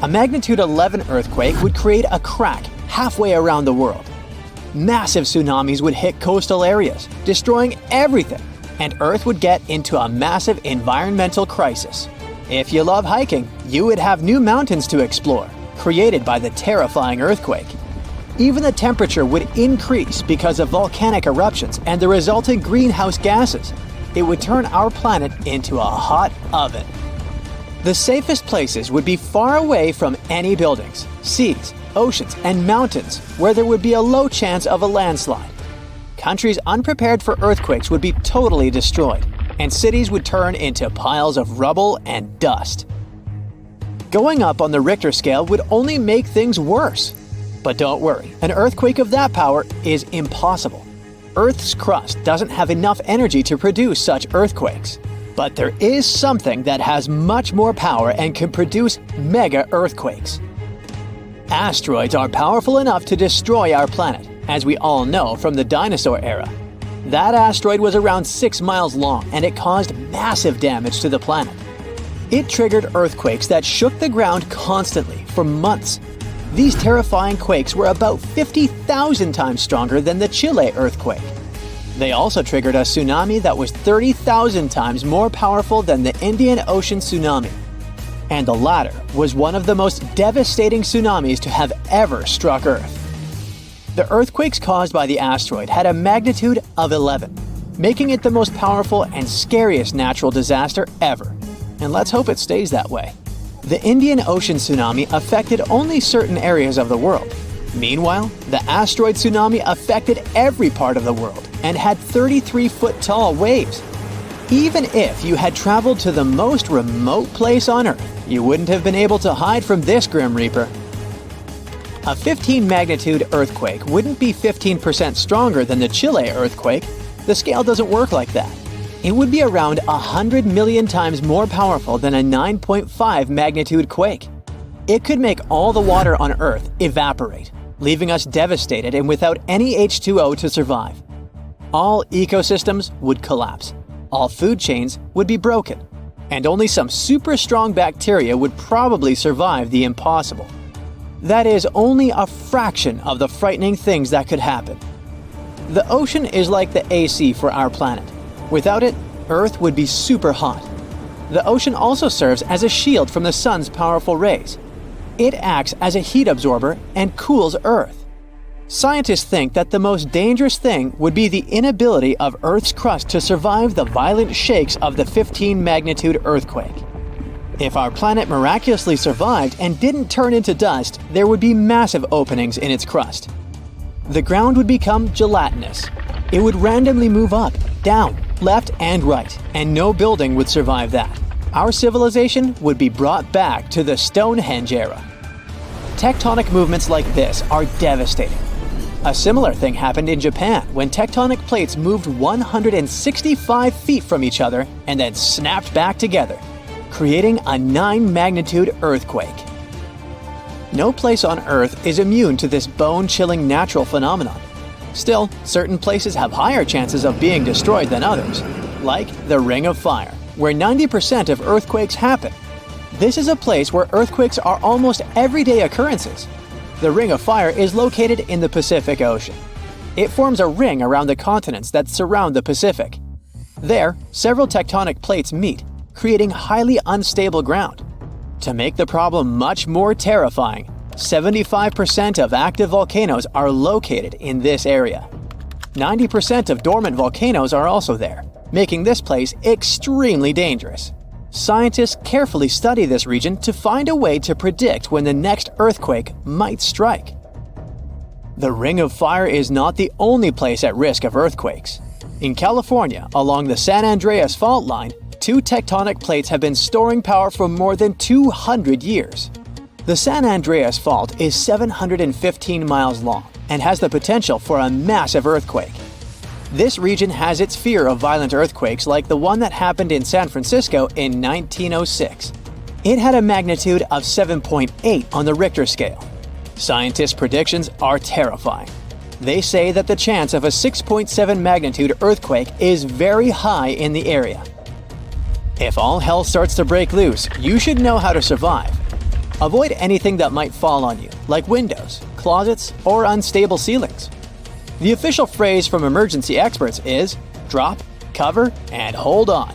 A magnitude 11 earthquake would create a crack halfway around the world. Massive tsunamis would hit coastal areas, destroying everything, and Earth would get into a massive environmental crisis. If you love hiking, you would have new mountains to explore, created by the terrifying earthquake. Even the temperature would increase because of volcanic eruptions and the resulting greenhouse gases. It would turn our planet into a hot oven. The safest places would be far away from any buildings, seas, oceans, and mountains where there would be a low chance of a landslide. Countries unprepared for earthquakes would be totally destroyed, and cities would turn into piles of rubble and dust. Going up on the Richter scale would only make things worse. But don't worry, an earthquake of that power is impossible. Earth's crust doesn't have enough energy to produce such earthquakes. But there is something that has much more power and can produce mega earthquakes. Asteroids are powerful enough to destroy our planet, as we all know from the dinosaur era. That asteroid was around 6 miles long and it caused massive damage to the planet. It triggered earthquakes that shook the ground constantly for months. These terrifying quakes were about 50,000 times stronger than the Chile earthquake. They also triggered a tsunami that was 30,000 times more powerful than the Indian Ocean tsunami. And the latter was one of the most devastating tsunamis to have ever struck Earth. The earthquakes caused by the asteroid had a magnitude of 11, making it the most powerful and scariest natural disaster ever. And let's hope it stays that way. The Indian Ocean tsunami affected only certain areas of the world. Meanwhile, the asteroid tsunami affected every part of the world and had 33-foot-tall waves. Even if you had traveled to the most remote place on Earth, you wouldn't have been able to hide from this Grim Reaper. A 15-magnitude earthquake wouldn't be 15% stronger than the Chile earthquake. The scale doesn't work like that. It would be around 100 million times more powerful than a 9.5 magnitude quake. It could make all the water on Earth evaporate, leaving us devastated and without any H2O to survive. All ecosystems would collapse, all food chains would be broken, and only some super strong bacteria would probably survive the impossible. That is only a fraction of the frightening things that could happen. The ocean is like the AC for our planet. Without it, Earth would be super hot. The ocean also serves as a shield from the sun's powerful rays. It acts as a heat absorber and cools Earth. Scientists think that the most dangerous thing would be the inability of Earth's crust to survive the violent shakes of the 15-magnitude earthquake. If our planet miraculously survived and didn't turn into dust, there would be massive openings in its crust. The ground would become gelatinous. It would randomly move up, down, left, and right, and no building would survive that. Our civilization would be brought back to the Stonehenge era. Tectonic movements like this are devastating. A similar thing happened in Japan when tectonic plates moved 165 feet from each other and then snapped back together, creating a 9-magnitude earthquake. No place on Earth is immune to this bone-chilling natural phenomenon. Still, certain places have higher chances of being destroyed than others, like the Ring of Fire, where 90% of earthquakes happen. This is a place where earthquakes are almost everyday occurrences. The Ring of Fire is located in the Pacific Ocean. It forms a ring around the continents that surround the Pacific. There, several tectonic plates meet, creating highly unstable ground. To make the problem much more terrifying, 75% of active volcanoes are located in this area. 90% of dormant volcanoes are also there, making this place extremely dangerous. Scientists carefully study this region to find a way to predict when the next earthquake might strike. The Ring of Fire is not the only place at risk of earthquakes. In California, along the San Andreas fault line, 2 tectonic plates have been storing power for more than 200 years. The San Andreas Fault is 715 miles long and has the potential for a massive earthquake. This region has its fear of violent earthquakes like the one that happened in San Francisco in 1906. It had a magnitude of 7.8 on the Richter scale. Scientists' predictions are terrifying. They say that the chance of a 6.7 magnitude earthquake is very high in the area. If all hell starts to break loose, you should know how to survive. Avoid anything that might fall on you, like windows, closets, or unstable ceilings. The official phrase from emergency experts is drop, cover, and hold on.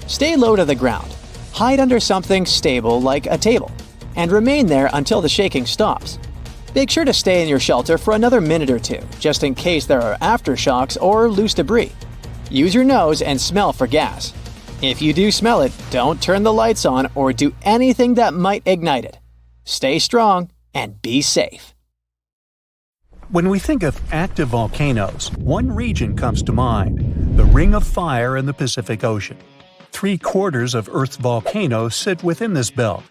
Stay low to the ground. Hide under something stable like a table, and remain there until the shaking stops. Make sure to stay in your shelter for another minute or two, just in case there are aftershocks or loose debris. Use your nose and smell for gas. If you do smell it, don't turn the lights on or do anything that might ignite it. Stay strong and be safe. When we think of active volcanoes, one region comes to mind: the Ring of Fire in the Pacific Ocean. 3/4 of Earth's volcanoes sit within this belt.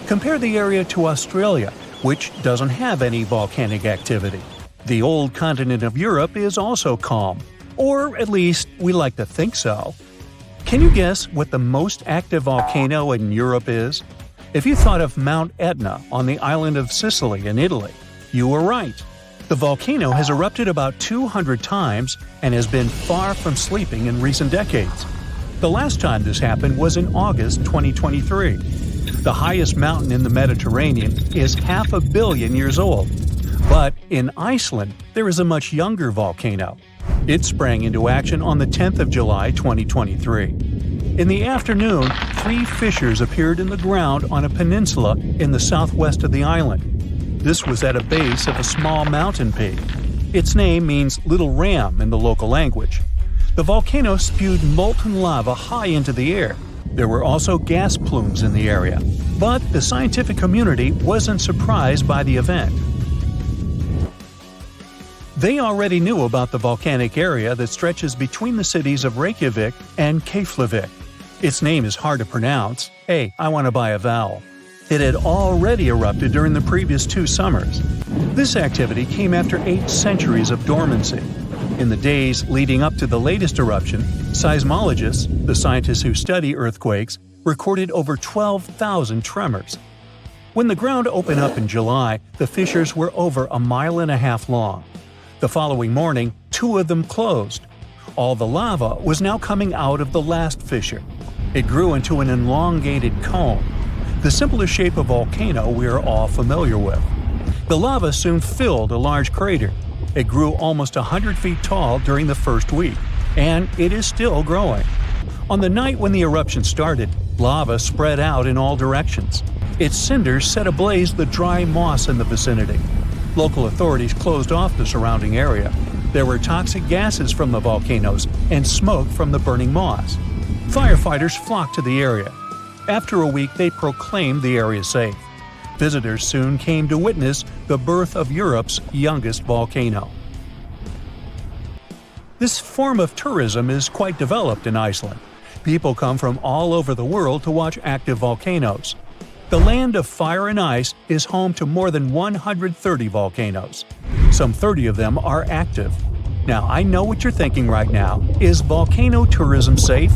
Compare the area to Australia, which doesn't have any volcanic activity. The old continent of Europe is also calm, or at least we like to think so. Can you guess what the most active volcano in Europe is? If you thought of Mount Etna on the island of Sicily in Italy, you were right. The volcano has erupted about 200 times and has been far from sleeping in recent decades. The last time this happened was in August 2023. The highest mountain in the Mediterranean is 500 million years old. But in Iceland, there is a much younger volcano. It sprang into action on the 10th of July 2023. In the afternoon, 3 fissures appeared in the ground on a peninsula in the southwest of the island. This was at a base of a small mountain peak. Its name means Little Ram in the local language. The volcano spewed molten lava high into the air. There were also gas plumes in the area. But the scientific community wasn't surprised by the event. They already knew about the volcanic area that stretches between the cities of Reykjavik and Keflavik. Its name is hard to pronounce. Hey, I want to buy a vowel. It had already erupted during the previous 2 summers. This activity came after 8 centuries of dormancy. In the days leading up to the latest eruption, seismologists, the scientists who study earthquakes, recorded over 12,000 tremors. When the ground opened up in July, the fissures were over 1.5 miles long. The following morning, 2 of them closed. All the lava was now coming out of the last fissure. It grew into an elongated cone, the simplest shape of volcano we are all familiar with. The lava soon filled a large crater. It grew almost 100 feet tall during the first week, and it is still growing. On the night when the eruption started, lava spread out in all directions. Its cinders set ablaze the dry moss in the vicinity. Local authorities closed off the surrounding area. There were toxic gases from the volcanoes and smoke from the burning moss. Firefighters flocked to the area. After a week, they proclaimed the area safe. Visitors soon came to witness the birth of Europe's youngest volcano. This form of tourism is quite developed in Iceland. People come from all over the world to watch active volcanoes. The land of fire and ice is home to more than 130 volcanoes. Some 30 of them are active. Now, I know what you're thinking right now. Is volcano tourism safe?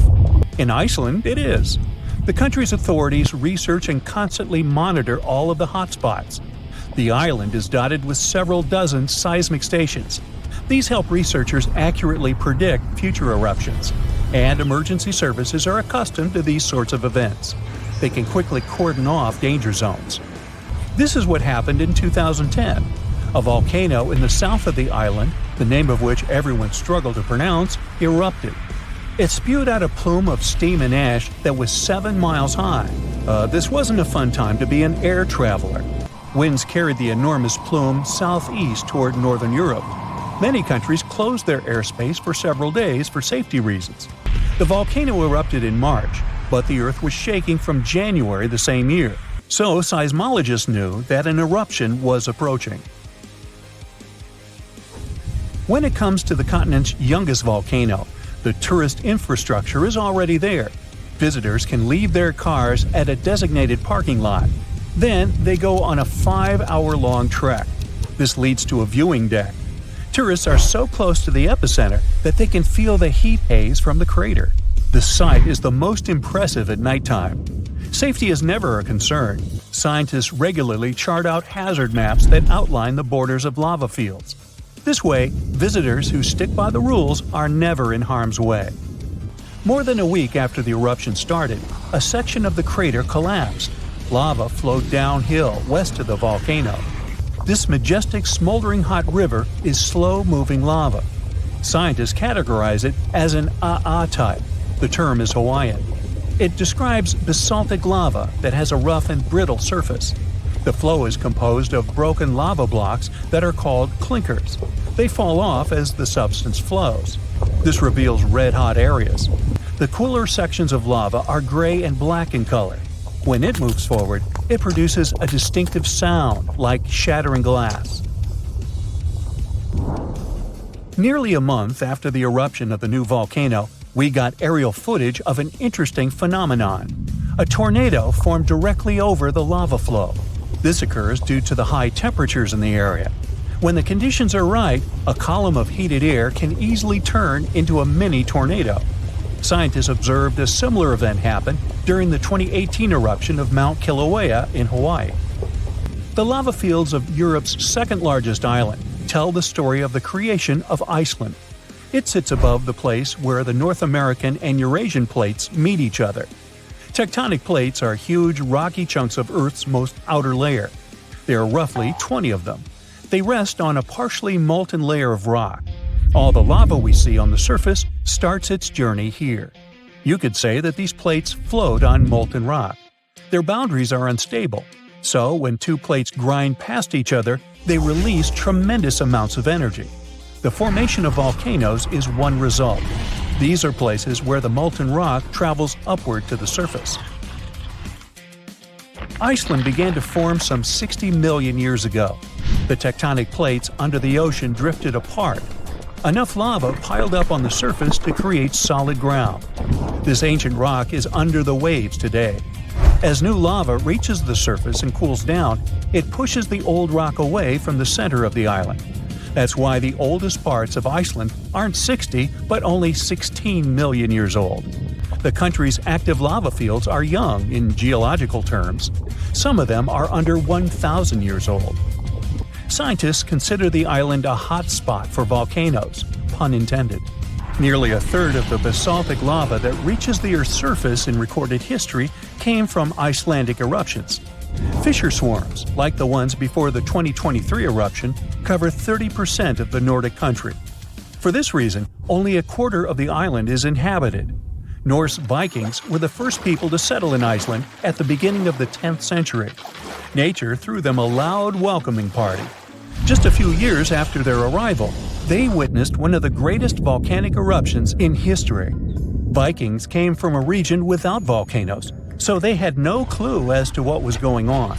In Iceland, it is. The country's authorities research and constantly monitor all of the hotspots. The island is dotted with several dozen seismic stations. These help researchers accurately predict future eruptions, and emergency services are accustomed to these sorts of events. They can quickly cordon off danger zones. This is what happened in 2010. A volcano in the south of the island, the name of which everyone struggled to pronounce, erupted. It spewed out a plume of steam and ash that was 7 miles high. This wasn't a fun time to be an air traveler. Winds carried the enormous plume southeast toward northern Europe. Many countries closed their airspace for several days for safety reasons. The volcano erupted in March, but the Earth was shaking from January the same year, so seismologists knew that an eruption was approaching. When it comes to the continent's youngest volcano, the tourist infrastructure is already there. Visitors can leave their cars at a designated parking lot. Then they go on a 5-hour-long trek. This leads to a viewing deck. Tourists are so close to the epicenter that they can feel the heat haze from the crater. The sight is the most impressive at nighttime. Safety is never a concern. Scientists regularly chart out hazard maps that outline the borders of lava fields. This way, visitors who stick by the rules are never in harm's way. More than a week after the eruption started, a section of the crater collapsed. Lava flowed downhill west of the volcano. This majestic, smoldering hot river is slow-moving lava. Scientists categorize it as an AA type. The term is Hawaiian. It describes basaltic lava that has a rough and brittle surface. The flow is composed of broken lava blocks that are called clinkers. They fall off as the substance flows. This reveals red-hot areas. The cooler sections of lava are gray and black in color. When it moves forward, it produces a distinctive sound like shattering glass. Nearly a month after the eruption of the new volcano, we got aerial footage of an interesting phenomenon. A tornado formed directly over the lava flow. This occurs due to the high temperatures in the area. When the conditions are right, a column of heated air can easily turn into a mini tornado. Scientists observed a similar event happen during the 2018 eruption of Mount Kilauea in Hawaii. The lava fields of Europe's second-largest island tell the story of the creation of Iceland. It sits above the place where the North American and Eurasian plates meet each other. Tectonic plates are huge, rocky chunks of Earth's most outer layer. There are roughly 20 of them. They rest on a partially molten layer of rock. All the lava we see on the surface starts its journey here. You could say that these plates float on molten rock. Their boundaries are unstable, so when two plates grind past each other, they release tremendous amounts of energy. The formation of volcanoes is one result. These are places where the molten rock travels upward to the surface. Iceland began to form some 60 million years ago. The tectonic plates under the ocean drifted apart. Enough lava piled up on the surface to create solid ground. This ancient rock is under the waves today. As new lava reaches the surface and cools down, it pushes the old rock away from the center of the island. That's why the oldest parts of Iceland aren't 60, but only 16 million years old. The country's active lava fields are young in geological terms. Some of them are under 1,000 years old. Scientists consider the island a hot spot for volcanoes, pun intended. Nearly a third of the basaltic lava that reaches the Earth's surface in recorded history came from Icelandic eruptions. Fissure swarms, like the ones before the 2023 eruption, cover 30% of the Nordic country. For this reason, only a quarter of the island is inhabited. Norse Vikings were the first people to settle in Iceland at the beginning of the 10th century. Nature threw them a loud welcoming party. Just a few years after their arrival, they witnessed one of the greatest volcanic eruptions in history. Vikings came from a region without volcanoes, so they had no clue as to what was going on.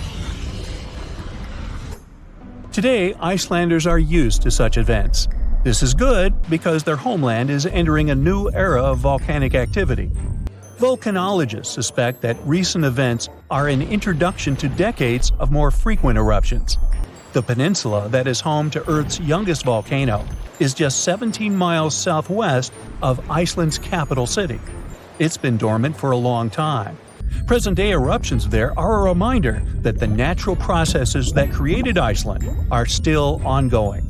Today, Icelanders are used to such events. This is good because their homeland is entering a new era of volcanic activity. Volcanologists suspect that recent events are an introduction to decades of more frequent eruptions. The peninsula that is home to Earth's youngest volcano is just 17 miles southwest of Iceland's capital city. It's been dormant for a long time. Present-day eruptions there are a reminder that the natural processes that created Iceland are still ongoing.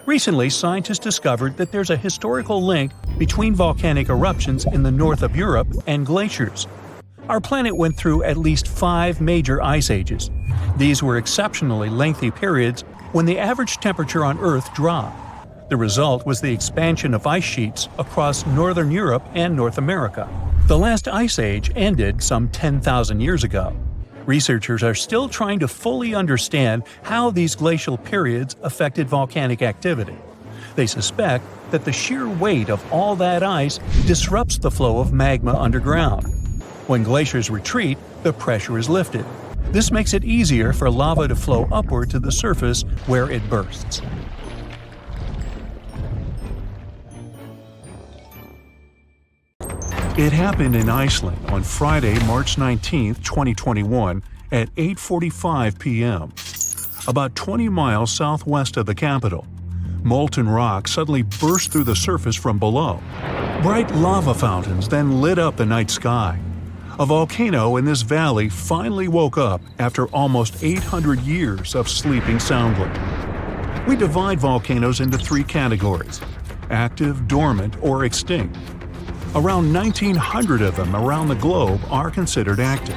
Recently, scientists discovered that there's a historical link between volcanic eruptions in the north of Europe and glaciers. Our planet went through at least 5 major ice ages. These were exceptionally lengthy periods when the average temperature on Earth dropped. The result was the expansion of ice sheets across northern Europe and North America. The last ice age ended some 10,000 years ago. Researchers are still trying to fully understand how these glacial periods affected volcanic activity. They suspect that the sheer weight of all that ice disrupts the flow of magma underground. When glaciers retreat, the pressure is lifted. This makes it easier for lava to flow upward to the surface where it bursts. It happened in Iceland on Friday, March 19, 2021 at 8:45 p.m. About 20 miles southwest of the capital. Molten rock suddenly burst through the surface from below. Bright lava fountains then lit up the night sky. A volcano in this valley finally woke up after almost 800 years of sleeping soundly. We divide volcanoes into 3 categories: active, dormant, or extinct. Around 1,900 of them around the globe are considered active.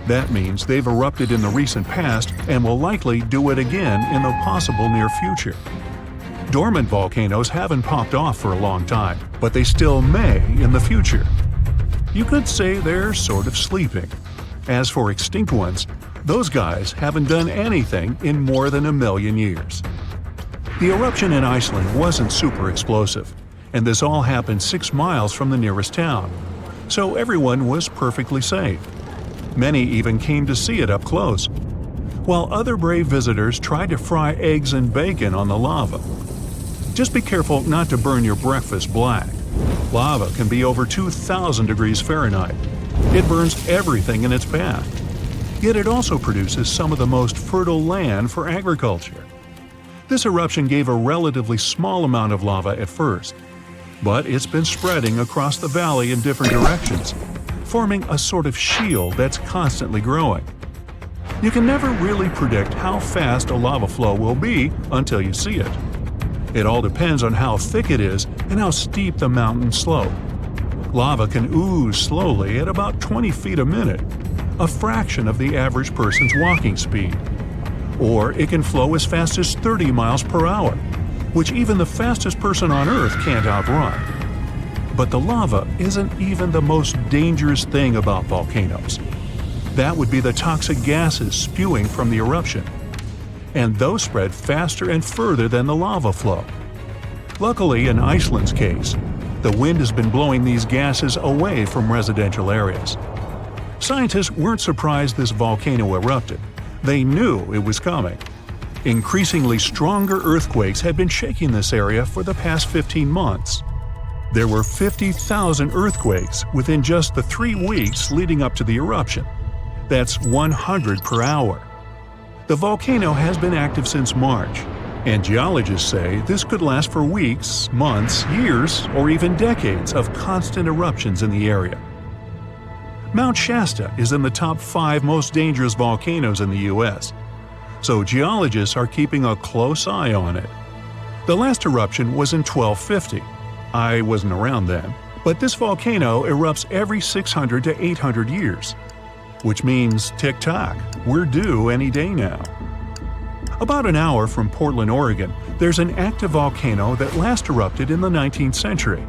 That means they've erupted in the recent past and will likely do it again in the possible near future. Dormant volcanoes haven't popped off for a long time, but they still may in the future. You could say they're sort of sleeping. As for extinct ones, Those guys haven't done anything in more than 1,000,000 years. The eruption in Iceland wasn't super explosive, and this all happened 6 miles from the nearest town, so everyone was perfectly safe. Many even came to see it up close, while other brave visitors tried to fry eggs and bacon on the lava. Just be careful not to burn your breakfast black. Lava can be over 2,000 degrees Fahrenheit. It burns everything in its path. Yet it also produces some of the most fertile land for agriculture. This eruption gave a relatively small amount of lava at first, but it's been spreading across the valley in different directions, forming a sort of shield that's constantly growing. You can never really predict how fast a lava flow will be until you see it. It all depends on how thick it is and how steep the mountain slope. Lava can ooze slowly at about 20 feet a minute, a fraction of the average person's walking speed. Or it can flow as fast as 30 miles per hour, which even the fastest person on Earth can't outrun. But the lava isn't even the most dangerous thing about volcanoes. That would be the toxic gases spewing from the eruption. And those spread faster and further than the lava flow. Luckily, in Iceland's case, the wind has been blowing these gases away from residential areas. Scientists weren't surprised this volcano erupted. They knew it was coming. Increasingly stronger earthquakes had been shaking this area for the past 15 months. There were 50,000 earthquakes within just the 3 weeks leading up to the eruption. That's 100 per hour. The volcano has been active since March, and geologists say this could last for weeks, months, years, or even decades of constant eruptions in the area. Mount Shasta is in the top 5 most dangerous volcanoes in the U.S., so geologists are keeping a close eye on it. The last eruption was in 1250. I wasn't around then, but this volcano erupts every 600 to 800 years. Which means tick-tock, we're due any day now. About an hour from Portland, Oregon, there's an active volcano that last erupted in the 19th century.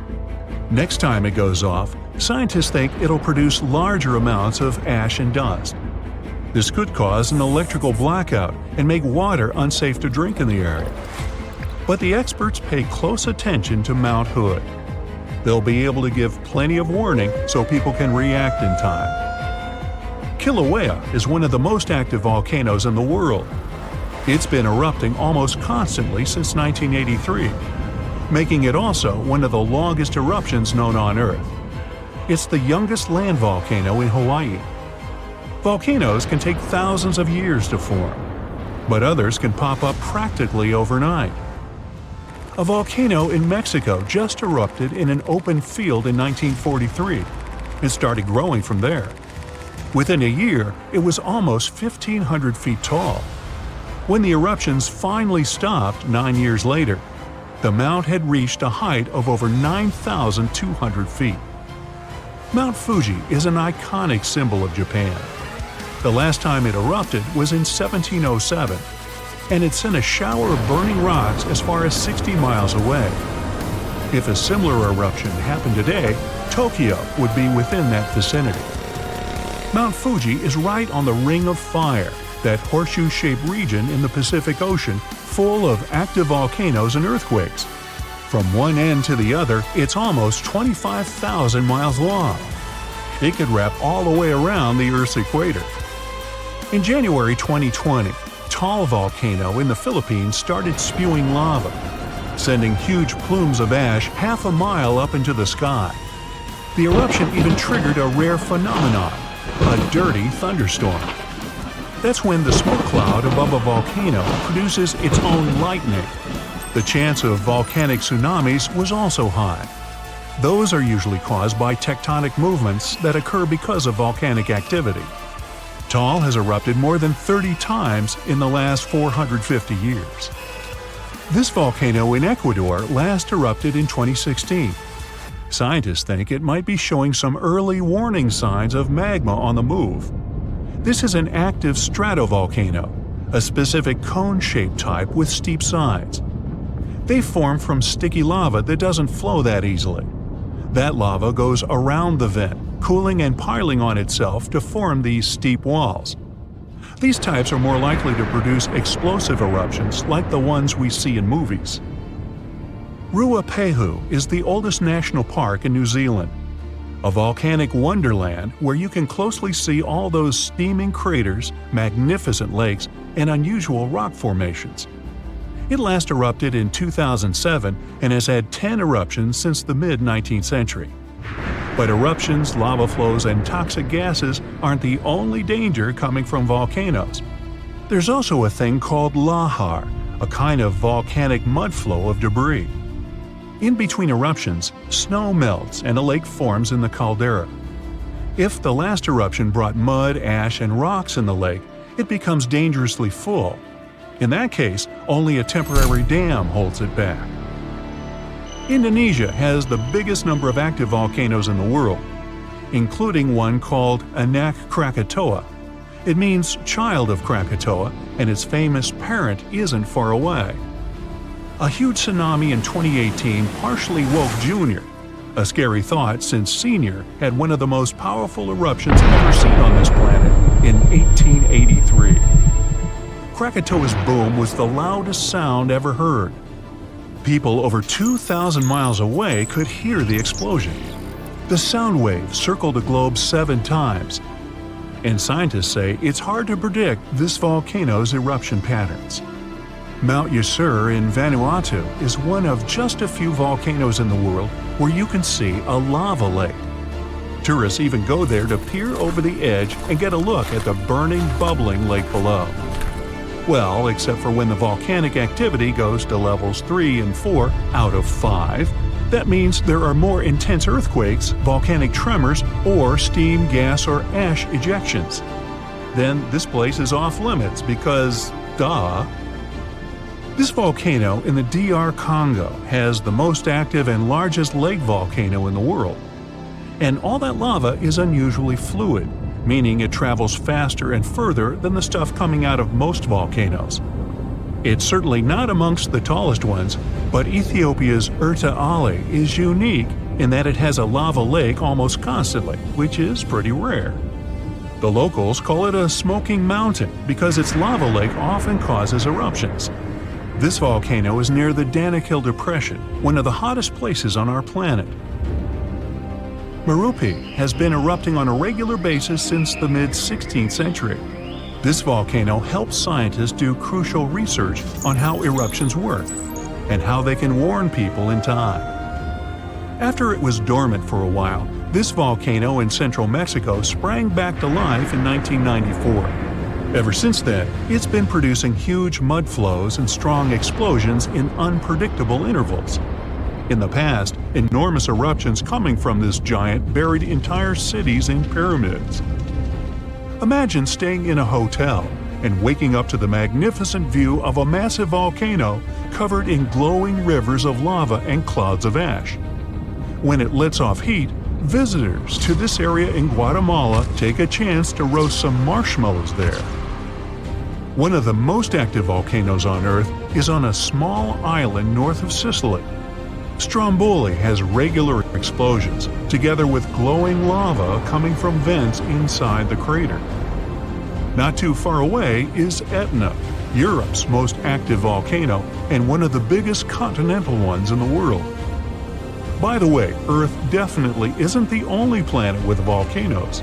Next time it goes off, scientists think it'll produce larger amounts of ash and dust. This could cause an electrical blackout and make water unsafe to drink in the area. But the experts pay close attention to Mount Hood. They'll be able to give plenty of warning so people can react in time. Kilauea is one of the most active volcanoes in the world. It's been erupting almost constantly since 1983, making it also one of the longest eruptions known on Earth. It's the youngest land volcano in Hawaii. Volcanoes can take thousands of years to form, but others can pop up practically overnight. A volcano in Mexico just erupted in an open field in 1943 and started growing from there. Within a year, it was almost 1,500 feet tall. When the eruptions finally stopped 9 years later, the mount had reached a height of over 9,200 feet. Mount Fuji is an iconic symbol of Japan. The last time it erupted was in 1707, and it sent a shower of burning rocks as far as 60 miles away. If a similar eruption happened today, Tokyo would be within that vicinity. Mount Fuji is right on the Ring of Fire, that horseshoe-shaped region in the Pacific Ocean full of active volcanoes and earthquakes. From one end to the other, it's almost 25,000 miles long. It could wrap all the way around the Earth's equator. In January 2020, Taal volcano in the Philippines started spewing lava, sending huge plumes of ash half a mile up into the sky. The eruption even triggered a rare phenomenon, a dirty thunderstorm. That's when the smoke cloud above a volcano produces its own lightning. The chance of volcanic tsunamis was also high. Those are usually caused by tectonic movements that occur because of volcanic activity. Taal has erupted more than 30 times in the last 450 years. This volcano in Ecuador last erupted in 2016. Scientists think it might be showing some early warning signs of magma on the move. This is an active stratovolcano, a specific cone-shaped type with steep sides. They form from sticky lava that doesn't flow that easily. That lava goes around the vent, cooling and piling on itself to form these steep walls. These types are more likely to produce explosive eruptions like the ones we see in movies. Ruapehu is the oldest national park in New Zealand, a volcanic wonderland where you can closely see all those steaming craters, magnificent lakes, and unusual rock formations. It last erupted in 2007 and has had 10 eruptions since the mid-19th century. But eruptions, lava flows, and toxic gases aren't the only danger coming from volcanoes. There's also a thing called lahar, a kind of volcanic mud flow of debris. In between eruptions, snow melts and a lake forms in the caldera. If the last eruption brought mud, ash, and rocks in the lake, it becomes dangerously full. In that case, only a temporary dam holds it back. Indonesia has the biggest number of active volcanoes in the world, including one called Anak Krakatoa. It means child of Krakatoa, and its famous parent isn't far away. A huge tsunami in 2018 partially woke Junior, a scary thought since Senior had one of the most powerful eruptions ever seen on this planet in 1883. Krakatoa's boom was the loudest sound ever heard. People over 2,000 miles away could hear the explosion. The sound wave circled the globe 7 times, and scientists say it's hard to predict this volcano's eruption patterns. Mount Yasur in Vanuatu is one of just a few volcanoes in the world where you can see a lava lake. Tourists even go there to peer over the edge and get a look at the burning, bubbling lake below. Well, except for when the volcanic activity goes to levels 3 and 4 out of 5. That means there are more intense earthquakes, volcanic tremors, or steam, gas, or ash ejections. Then this place is off limits because, duh. This volcano in the DR Congo has the most active and largest lake volcano in the world. And all that lava is unusually fluid, meaning it travels faster and further than the stuff coming out of most volcanoes. It's certainly not amongst the tallest ones, but Ethiopia's Erta Ale is unique in that it has a lava lake almost constantly, which is pretty rare. The locals call it a smoking mountain because its lava lake often causes eruptions. This volcano is near the Danakil Depression, one of the hottest places on our planet. Merupi has been erupting on a regular basis since the mid-16th century. This volcano helps scientists do crucial research on how eruptions work and how they can warn people in time. After it was dormant for a while, this volcano in central Mexico sprang back to life in 1994. Ever since then, it's been producing huge mud flows and strong explosions in unpredictable intervals. In the past, enormous eruptions coming from this giant buried entire cities in pyramids. Imagine staying in a hotel and waking up to the magnificent view of a massive volcano covered in glowing rivers of lava and clouds of ash. When it lets off heat, visitors to this area in Guatemala take a chance to roast some marshmallows there. One of the most active volcanoes on Earth is on a small island north of Sicily. Stromboli has regular explosions, together with glowing lava coming from vents inside the crater. Not too far away is Etna, Europe's most active volcano and one of the biggest continental ones in the world. By the way, Earth definitely isn't the only planet with volcanoes.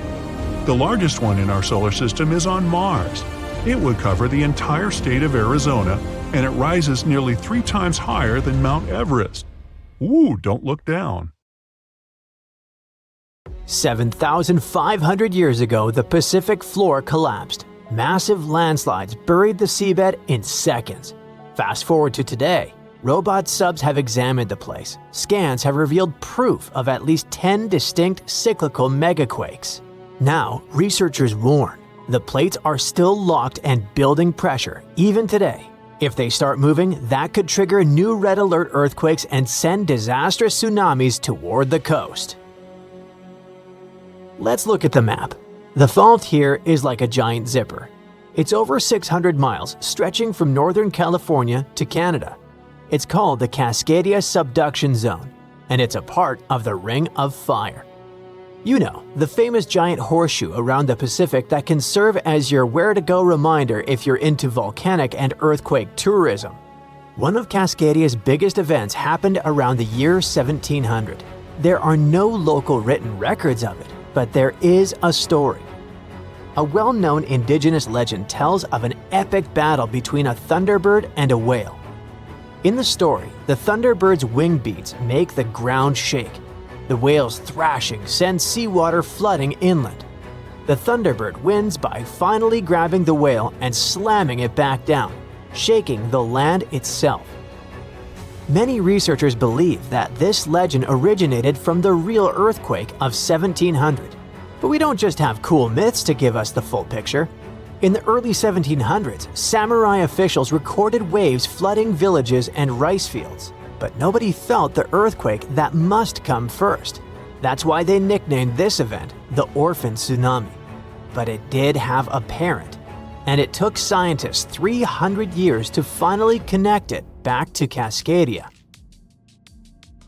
The largest one in our solar system is on Mars. It would cover the entire state of Arizona, and it rises nearly 3 times higher than Mount Everest. Ooh, don't look down. 7,500 years ago, the Pacific floor collapsed. Massive landslides buried the seabed in seconds. Fast forward to today. Robot subs have examined the place. Scans have revealed proof of at least 10 distinct cyclical megaquakes. Now, researchers warn, the plates are still locked and building pressure, even today. If they start moving, that could trigger new red alert earthquakes and send disastrous tsunamis toward the coast. Let's look at the map. The fault here is like a giant zipper. It's over 600 miles, stretching from northern California to Canada. It's called the Cascadia Subduction Zone, and it's a part of the Ring of Fire. You know, the famous giant horseshoe around the Pacific that can serve as your where-to-go reminder if you're into volcanic and earthquake tourism. One of Cascadia's biggest events happened around the year 1700. There are no local written records of it, but there is a story. A well-known indigenous legend tells of an epic battle between a thunderbird and a whale. In the story, the thunderbird's wing beats make the ground shake. The whale's thrashing sends seawater flooding inland. The thunderbird wins by finally grabbing the whale and slamming it back down, shaking the land itself. Many researchers believe that this legend originated from the real earthquake of 1700. But we don't just have cool myths to give us the full picture. In the early 1700s, samurai officials recorded waves flooding villages and rice fields. But nobody felt the earthquake that must come first. That's why they nicknamed this event the Orphan Tsunami. But it did have a parent, and it took scientists 300 years to finally connect it back to Cascadia.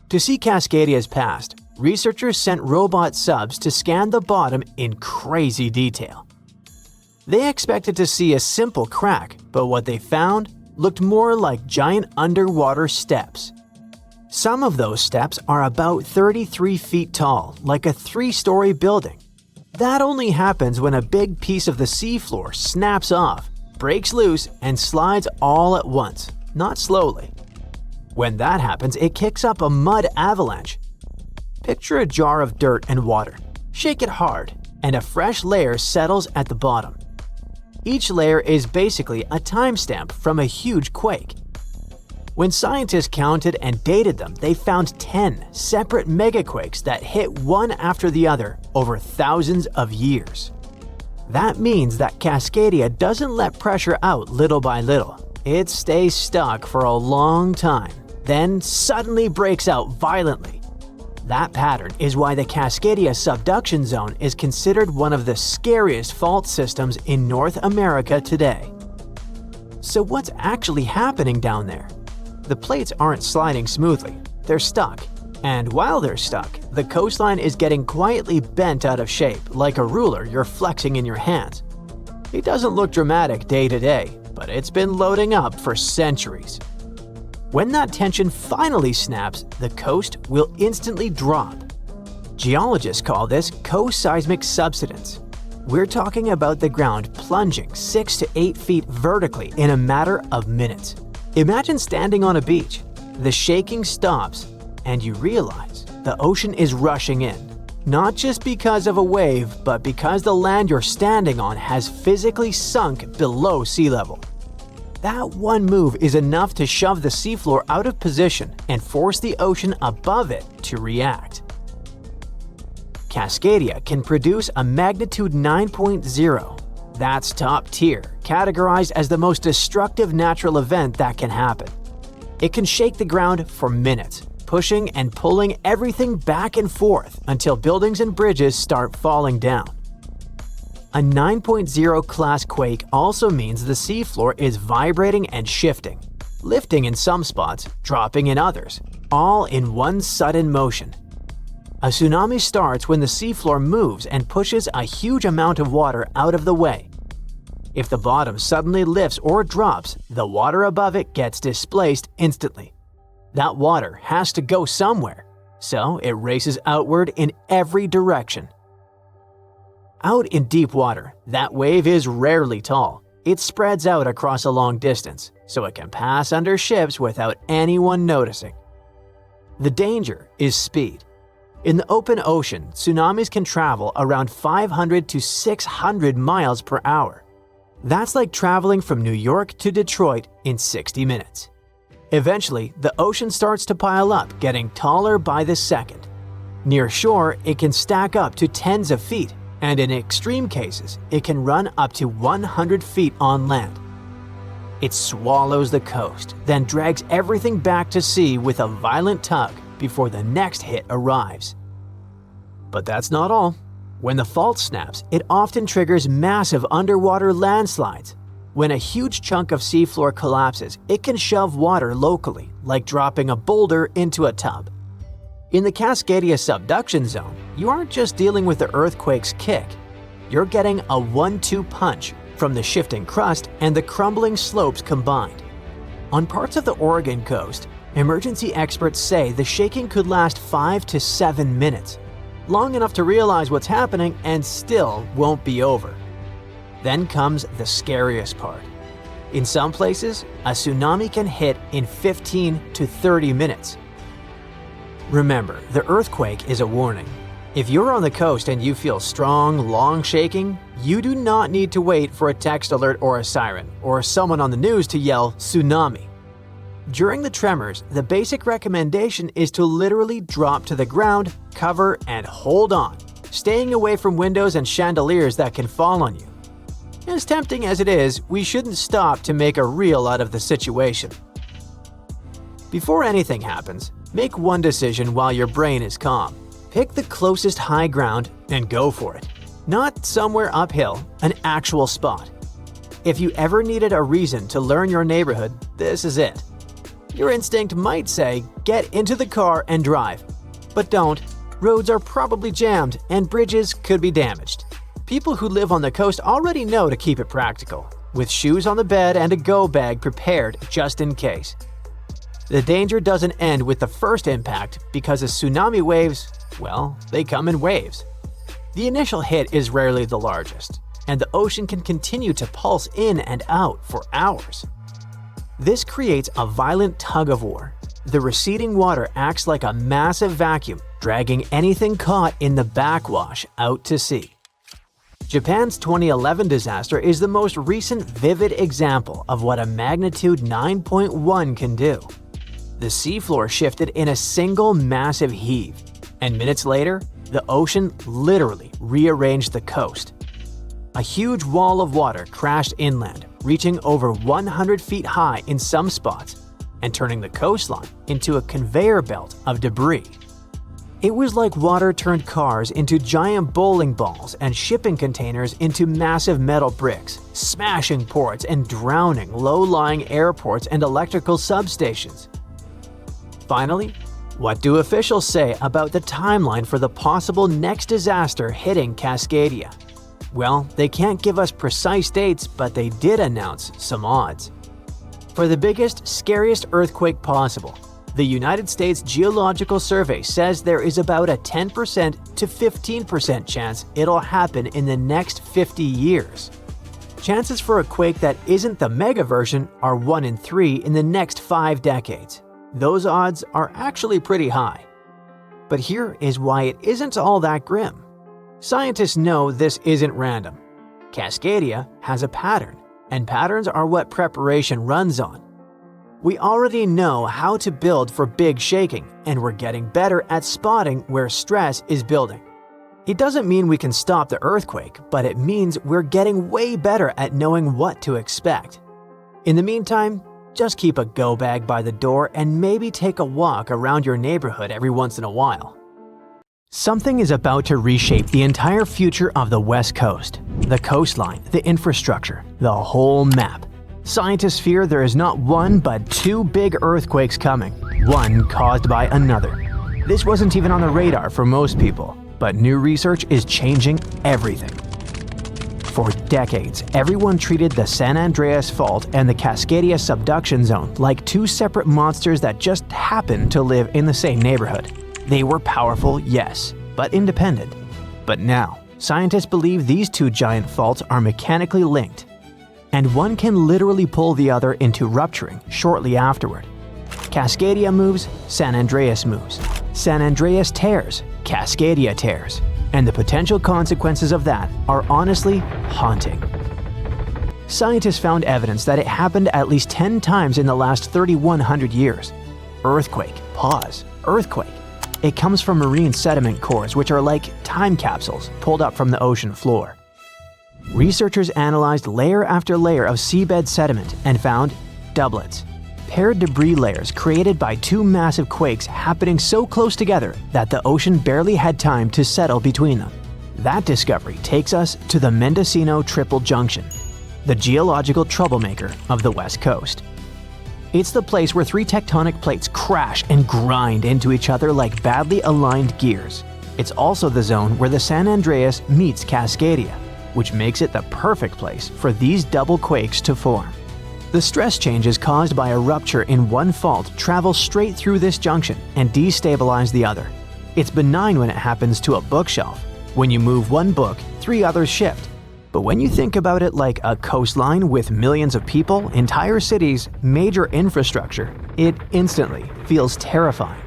To see Cascadia's past, researchers sent robot subs to scan the bottom in crazy detail. They expected to see a simple crack, but what they found looked more like giant underwater steps. Some of those steps are about 33 feet tall, like a 3-story building. That only happens when a big piece of the seafloor snaps off, breaks loose, and slides all at once, not slowly. When that happens, it kicks up a mud avalanche. Picture a jar of dirt and water. Shake it hard, and a fresh layer settles at the bottom. Each layer is basically a timestamp from a huge quake. When scientists counted and dated them, they found 10 separate megaquakes that hit one after the other over thousands of years. That means that Cascadia doesn't let pressure out little by little. It stays stuck for a long time, then suddenly breaks out violently. That pattern is why the Cascadia subduction zone is considered one of the scariest fault systems in North America today. So what's actually happening down there? The plates aren't sliding smoothly, they're stuck. And while they're stuck, the coastline is getting quietly bent out of shape like a ruler you're flexing in your hands. It doesn't look dramatic day to day, but it's been loading up for centuries. When that tension finally snaps, the coast will instantly drop. Geologists call this co-seismic subsidence. We're talking about the ground plunging 6 to 8 feet vertically in a matter of minutes. Imagine standing on a beach. The shaking stops, and you realize the ocean is rushing in. Not just because of a wave, but because the land you're standing on has physically sunk below sea level. That one move is enough to shove the seafloor out of position and force the ocean above it to react. Cascadia can produce a magnitude 9.0. That's top tier, categorized as the most destructive natural event that can happen. It can shake the ground for minutes, pushing and pulling everything back and forth until buildings and bridges start falling down. A 9.0 class quake also means the seafloor is vibrating and shifting, lifting in some spots, dropping in others, all in one sudden motion. A tsunami starts when the seafloor moves and pushes a huge amount of water out of the way. If the bottom suddenly lifts or drops, the water above it gets displaced instantly. That water has to go somewhere, so it races outward in every direction. Out in deep water, that wave is rarely tall. It spreads out across a long distance, so it can pass under ships without anyone noticing. The danger is speed. In the open ocean, tsunamis can travel around 500 to 600 miles per hour. That's like traveling from New York to Detroit in 60 minutes. Eventually, the ocean starts to pile up, getting taller by the second. Near shore, it can stack up to tens of feet, and in extreme cases, it can run up to 100 feet on land. It swallows the coast, then drags everything back to sea with a violent tug before the next hit arrives. But that's not all. When the fault snaps, it often triggers massive underwater landslides. When a huge chunk of seafloor collapses, it can shove water locally, like dropping a boulder into a tub. In the Cascadia subduction zone, you aren't just dealing with the earthquake's kick. You're getting a 1-2 punch from the shifting crust and the crumbling slopes combined. On parts of the Oregon coast, emergency experts say the shaking could last 5 to 7 minutes, long enough to realize what's happening and still won't be over. Then comes the scariest part. In some places, a tsunami can hit in 15 to 30 minutes. Remember, the earthquake is a warning. If you're on the coast and you feel strong, long shaking, you do not need to wait for a text alert or a siren, or someone on the news to yell tsunami. During the tremors, the basic recommendation is to literally drop to the ground, cover, and hold on, staying away from windows and chandeliers that can fall on you. As tempting as it is, we shouldn't stop to make a reel out of the situation. Before anything happens, make one decision while your brain is calm. Pick the closest high ground and go for it. Not somewhere uphill, an actual spot. If you ever needed a reason to learn your neighborhood, this is it. Your instinct might say, get into the car and drive. But don't. Roads are probably jammed and bridges could be damaged. People who live on the coast already know to keep it practical, with shoes on the bed and a go bag prepared just in case. The danger doesn't end with the first impact because the tsunami waves, well, they come in waves. The initial hit is rarely the largest, and the ocean can continue to pulse in and out for hours. This creates a violent tug-of-war. The receding water acts like a massive vacuum, dragging anything caught in the backwash out to sea. Japan's 2011 disaster is the most recent vivid example of what a magnitude 9.1 can do. The seafloor shifted in a single massive heave, and minutes later, the ocean literally rearranged the coast. A huge wall of water crashed inland, reaching over 100 feet high in some spots, and turning the coastline into a conveyor belt of debris. It was like water turned cars into giant bowling balls and shipping containers into massive metal bricks, smashing ports and drowning low-lying airports and electrical substations. Finally, what do officials say about the timeline for the possible next disaster hitting Cascadia? Well, they can't give us precise dates, but they did announce some odds. For the biggest, scariest earthquake possible, the United States Geological Survey says there is about a 10% to 15% chance it'll happen in the next 50 years. Chances for a quake that isn't the mega version are 1 in 3 in the next 5 decades. Those odds are actually pretty high. But here is why it isn't all that grim. Scientists know this isn't random. Cascadia has a pattern, and patterns are what preparation runs on. We already know how to build for big shaking, and we're getting better at spotting where stress is building. It doesn't mean we can stop the earthquake, but it means we're getting way better at knowing what to expect. In the meantime, just keep a go bag by the door and maybe take a walk around your neighborhood every once in a while. Something is about to reshape the entire future of the West Coast. The coastline, the infrastructure, the whole map. Scientists fear there is not one but 2 big earthquakes coming, one caused by another. This wasn't even on the radar for most people, but new research is changing everything. For decades, everyone treated the San Andreas Fault and the Cascadia subduction zone like 2 separate monsters that just happened to live in the same neighborhood. They were powerful, yes, but independent. But now, scientists believe these 2 giant faults are mechanically linked, and one can literally pull the other into rupturing shortly afterward. Cascadia moves, San Andreas moves. San Andreas tears, Cascadia tears. And the potential consequences of that are honestly haunting. Scientists found evidence that it happened at least 10 times in the last 3,100 years. Earthquake, pause, earthquake. It comes from marine sediment cores, which are like time capsules pulled up from the ocean floor. Researchers analyzed layer after layer of seabed sediment and found doublets. Paired debris layers created by 2 massive quakes happening so close together that the ocean barely had time to settle between them. That discovery takes us to the Mendocino Triple Junction, the geological troublemaker of the West Coast. It's the place where three tectonic plates crash and grind into each other like badly aligned gears. It's also the zone where the San Andreas meets Cascadia, which makes it the perfect place for these double quakes to form. The stress changes caused by a rupture in one fault travel straight through this junction and destabilize the other. It's benign when it happens to a bookshelf. When you move one book, 3 others shift. But when you think about it like a coastline with millions of people, entire cities, major infrastructure, it instantly feels terrifying.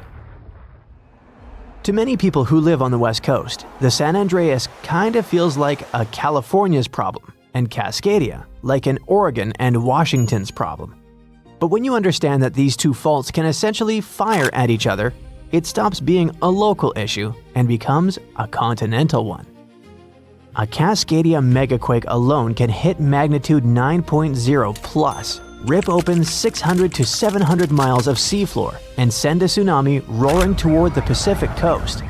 To many people who live on the West Coast, the San Andreas kind of feels like a California's problem, and Cascadia like an Oregon and Washington's problem. But when you understand that these two faults can essentially fire at each other, it stops being a local issue and becomes a continental one. A Cascadia megaquake alone can hit magnitude 9.0 plus, rip open 600 to 700 miles of seafloor, and send a tsunami roaring toward the Pacific coast.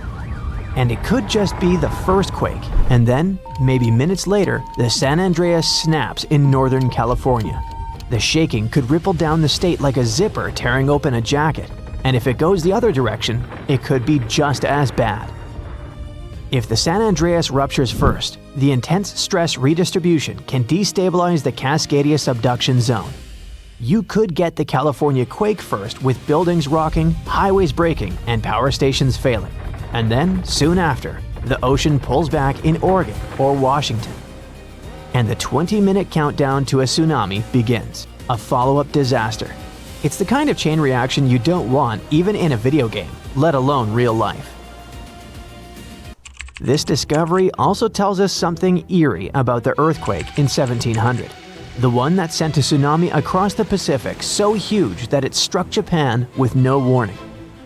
And it could just be the first quake, and then, maybe minutes later, the San Andreas snaps in Northern California. The shaking could ripple down the state like a zipper tearing open a jacket, and if it goes the other direction, it could be just as bad. If the San Andreas ruptures first, the intense stress redistribution can destabilize the Cascadia subduction zone. You could get the California quake first with buildings rocking, highways breaking, and power stations failing. And then, soon after, the ocean pulls back in Oregon or Washington. And the 20-minute countdown to a tsunami begins, a follow-up disaster. It's the kind of chain reaction you don't want even in a video game, let alone real life. This discovery also tells us something eerie about the earthquake in 1700. The one that sent a tsunami across the Pacific so huge that it struck Japan with no warning.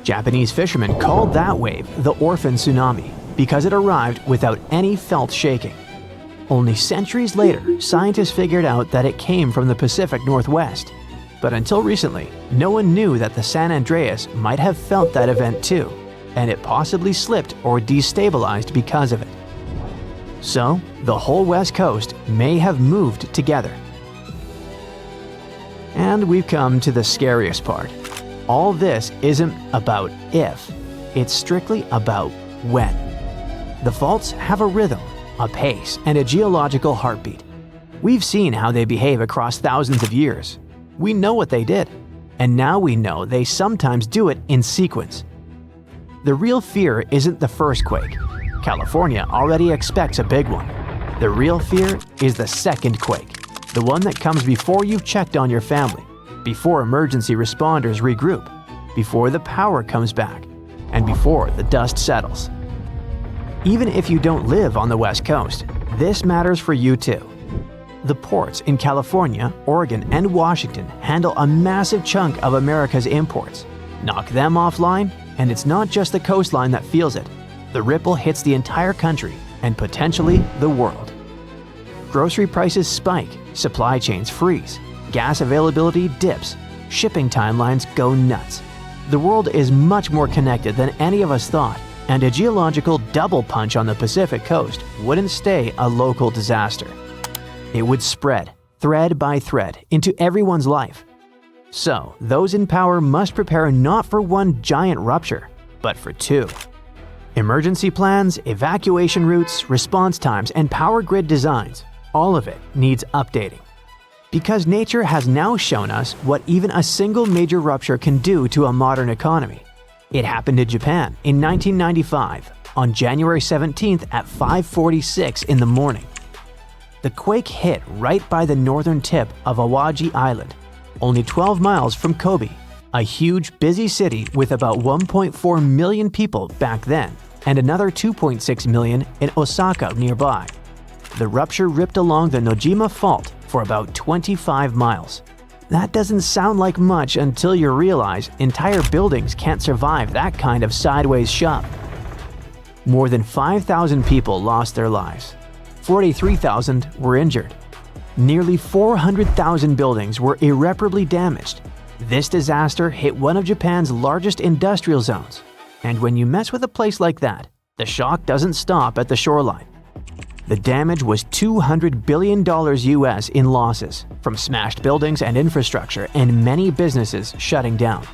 Japanese fishermen called that wave the orphan tsunami because it arrived without any felt shaking. Only centuries later, scientists figured out that it came from the Pacific Northwest. But until recently, no one knew that the San Andreas might have felt that event too, and it possibly slipped or destabilized because of it. So, the whole West Coast may have moved together. And we've come to the scariest part. All this isn't about if, it's strictly about when. The faults have a rhythm, a pace, and a geological heartbeat. We've seen how they behave across thousands of years. We know what they did, and now we know they sometimes do it in sequence. The real fear isn't the first quake. California already expects a big one. The real fear is the second quake, the one that comes before you've checked on your family, before emergency responders regroup, before the power comes back, and before the dust settles. Even if you don't live on the West Coast, this matters for you too. The ports in California, Oregon, and Washington handle a massive chunk of America's imports. Knock them offline, and it's not just the coastline that feels it. The ripple hits the entire country, and potentially the world. Grocery prices spike, supply chains freeze, gas availability dips, shipping timelines go nuts. The world is much more connected than any of us thought, and a geological double punch on the Pacific coast wouldn't stay a local disaster. It would spread, thread by thread, into everyone's life. So, those in power must prepare not for one giant rupture, but for two. Emergency plans, evacuation routes, response times, and power grid designs, all of it needs updating. Because nature has now shown us what even a single major rupture can do to a modern economy. It happened in Japan in 1995, on January 17th at 5:46 in the morning. The quake hit right by the northern tip of Awaji Island, only 12 miles from Kobe, a huge, busy city with about 1.4 million people back then, and another 2.6 million in Osaka nearby. The rupture ripped along the Nojima Fault for about 25 miles. That doesn't sound like much until you realize entire buildings can't survive that kind of sideways shove. More than 5,000 people lost their lives. 43,000 were injured. Nearly 400,000 buildings were irreparably damaged. This disaster hit one of Japan's largest industrial zones. And when you mess with a place like that, the shock doesn't stop at the shoreline. The damage was $200 billion US in losses, from smashed buildings and infrastructure and many businesses shutting down.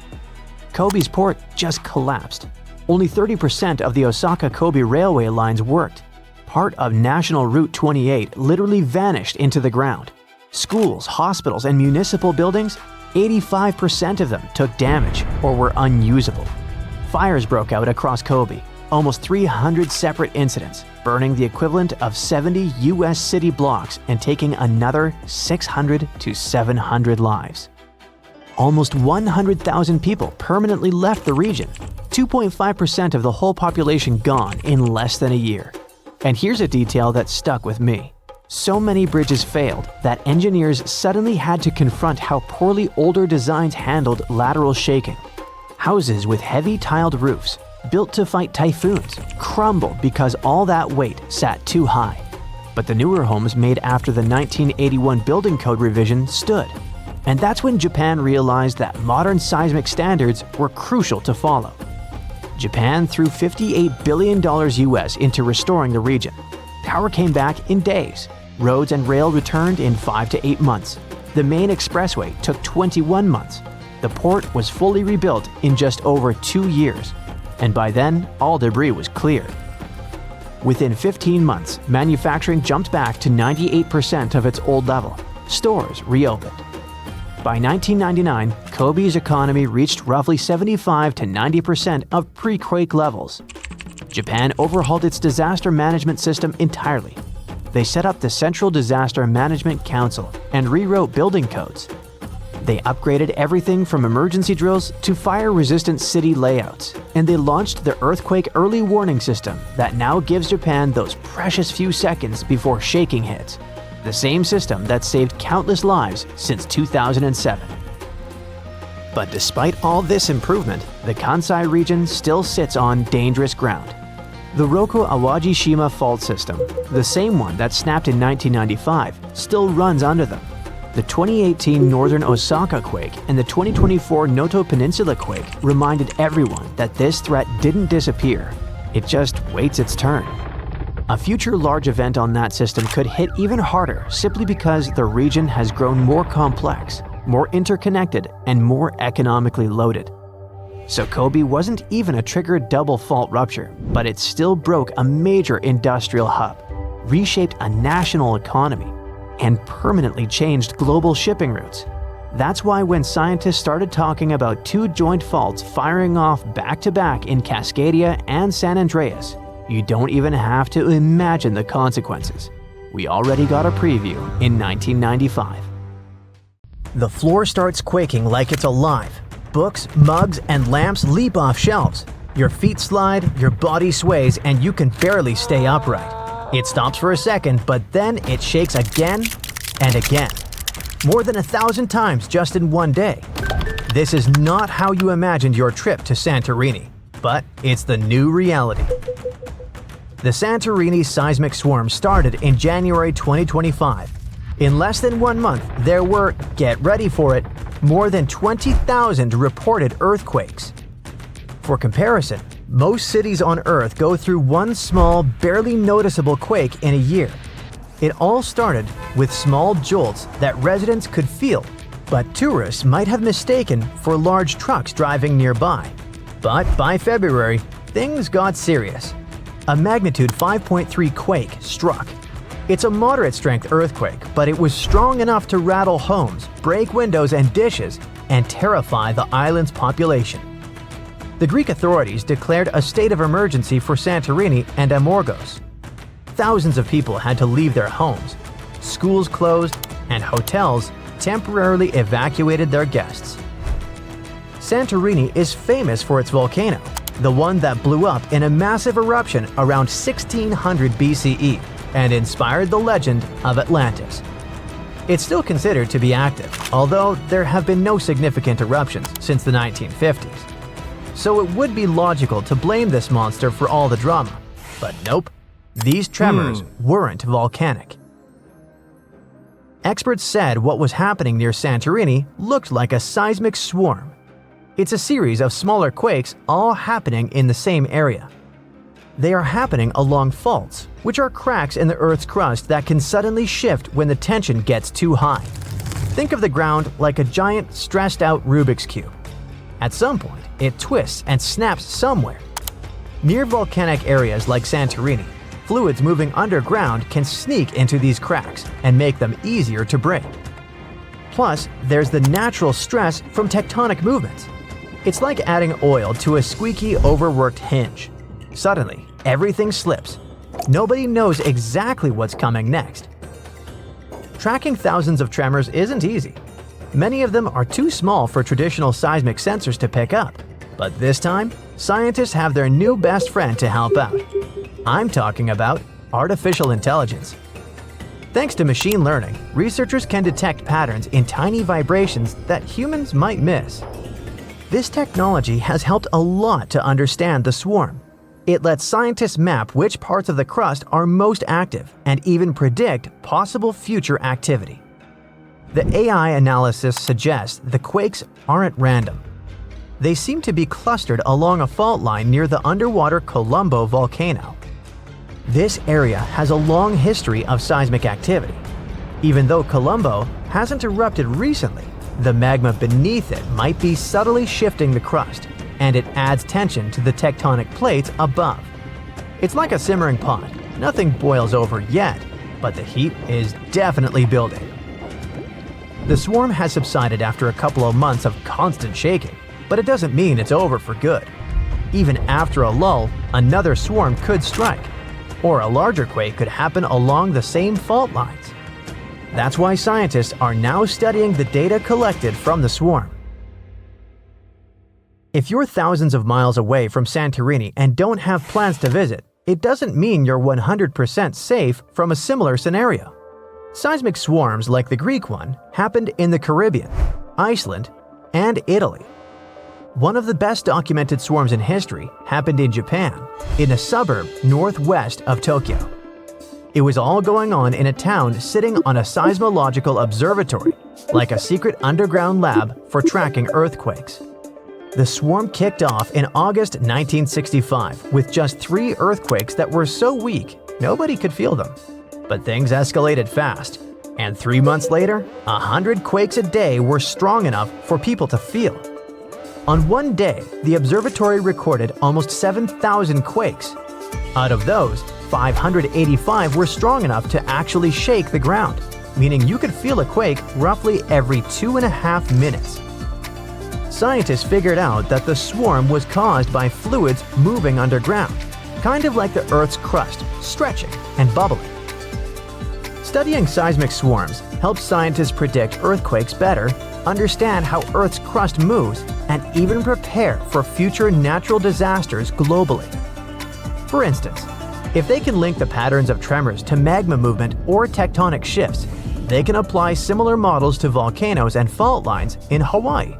Kobe's port just collapsed. Only 30% of the Osaka-Kobe railway lines worked. Part of National Route 28 literally vanished into the ground. Schools, hospitals, and municipal buildings, 85% of them took damage or were unusable. Fires broke out across Kobe, almost 300 separate incidents, burning the equivalent of 70 US city blocks and taking another 600 to 700 lives. Almost 100,000 people permanently left the region, 2.5% of the whole population gone in less than a year. And here's a detail that stuck with me. So many bridges failed that engineers suddenly had to confront how poorly older designs handled lateral shaking. Houses with heavy tiled roofs, built to fight typhoons, crumbled because all that weight sat too high. But the newer homes made after the 1981 building code revision stood. And that's when Japan realized that modern seismic standards were crucial to follow. Japan threw $58 billion US into restoring the region. Power came back in days. Roads and rail returned in 5 to 8 months. The main expressway took 21 months. The port was fully rebuilt in just over 2 years. And by then, all debris was cleared. Within 15 months, manufacturing jumped back to 98% of its old level. Stores reopened. By 1999, Kobe's economy reached roughly 75 to 90% of pre-quake levels. Japan overhauled its disaster management system entirely. They set up the Central Disaster Management Council and rewrote building codes. They upgraded everything from emergency drills to fire-resistant city layouts, and they launched the Earthquake Early Warning System that now gives Japan those precious few seconds before shaking hits. The same system that saved countless lives since 2007. But despite all this improvement, the Kansai region still sits on dangerous ground. The Roku Awajishima fault system, the same one that snapped in 1995, still runs under them. The 2018 Northern Osaka quake and the 2024 Noto Peninsula quake reminded everyone that this threat didn't disappear. It just waits its turn. A future large event on that system could hit even harder simply because the region has grown more complex, more interconnected, and more economically loaded. So Kobe wasn't even a triggered double fault rupture, but it still broke a major industrial hub, reshaped a national economy, and permanently changed global shipping routes. That's why when scientists started talking about 2 joint faults firing off back-to-back in Cascadia and San Andreas, you don't even have to imagine the consequences. We already got a preview in 1995. The floor starts quaking like it's alive. Books, mugs, and lamps leap off shelves. Your feet slide, your body sways, and you can barely stay upright. It stops for a second, but then it shakes again and again. More than 1,000 times just in one day. This is not how you imagined your trip to Santorini, but it's the new reality. The Santorini seismic swarm started in January 2025. In less than 1 month, there were, get ready for it, more than 20,000 reported earthquakes. For comparison, most cities on Earth go through one small, barely noticeable quake in a year. It all started with small jolts that residents could feel, but tourists might have mistaken for large trucks driving nearby. But by February, things got serious. A magnitude 5.3 quake struck. It's a moderate-strength earthquake, but it was strong enough to rattle homes, break windows and dishes, and terrify the island's population. The Greek authorities declared a state of emergency for Santorini and Amorgos. Thousands of people had to leave their homes. Schools closed, and hotels temporarily evacuated their guests. Santorini is famous for its volcano, the one that blew up in a massive eruption around 1600 BCE and inspired the legend of Atlantis. It's still considered to be active, although there have been no significant eruptions since the 1950s. So it would be logical to blame this monster for all the drama. But nope, these tremors weren't volcanic. Experts said what was happening near Santorini looked like a seismic swarm. It's a series of smaller quakes all happening in the same area. They are happening along faults, which are cracks in the Earth's crust that can suddenly shift when the tension gets too high. Think of the ground like a giant, stressed-out Rubik's Cube. At some point, it twists and snaps somewhere. Near volcanic areas like Santorini, fluids moving underground can sneak into these cracks and make them easier to break. Plus, there's the natural stress from tectonic movements. It's like adding oil to a squeaky, overworked hinge. Suddenly, everything slips. Nobody knows exactly what's coming next. Tracking thousands of tremors isn't easy. Many of them are too small for traditional seismic sensors to pick up. But this time, scientists have their new best friend to help out. I'm talking about artificial intelligence. Thanks to machine learning, researchers can detect patterns in tiny vibrations that humans might miss. This technology has helped a lot to understand the swarm. It lets scientists map which parts of the crust are most active and even predict possible future activity. The AI analysis suggests the quakes aren't random. They seem to be clustered along a fault line near the underwater Colombo volcano. This area has a long history of seismic activity. Even though Colombo hasn't erupted recently, the magma beneath it might be subtly shifting the crust, and it adds tension to the tectonic plates above. It's like a simmering pot. Nothing boils over yet, but the heat is definitely building. The swarm has subsided after a couple of months of constant shaking, but it doesn't mean it's over for good. Even after a lull, another swarm could strike, or a larger quake could happen along the same fault lines. That's why scientists are now studying the data collected from the swarm. If you're thousands of miles away from Santorini and don't have plans to visit, it doesn't mean you're 100% safe from a similar scenario. Seismic swarms like the Greek one happened in the Caribbean, Iceland, and Italy. One of the best documented swarms in history happened in Japan, in a suburb northwest of Tokyo. It was all going on in a town sitting on a seismological observatory, like a secret underground lab for tracking earthquakes. The swarm kicked off in August 1965 with just 3 earthquakes that were so weak nobody could feel them. But things escalated fast, and 3 months later, 100 quakes a day were strong enough for people to feel. On one day, the observatory recorded almost 7,000 quakes. Out of those, 585 were strong enough to actually shake the ground, meaning you could feel a quake roughly every 2.5 minutes. Scientists figured out that the swarm was caused by fluids moving underground, kind of like the Earth's crust, stretching and bubbling. Studying seismic swarms helps scientists predict earthquakes better, understand how Earth's crust moves, and even prepare for future natural disasters globally. For instance, if they can link the patterns of tremors to magma movement or tectonic shifts, they can apply similar models to volcanoes and fault lines in Hawaii,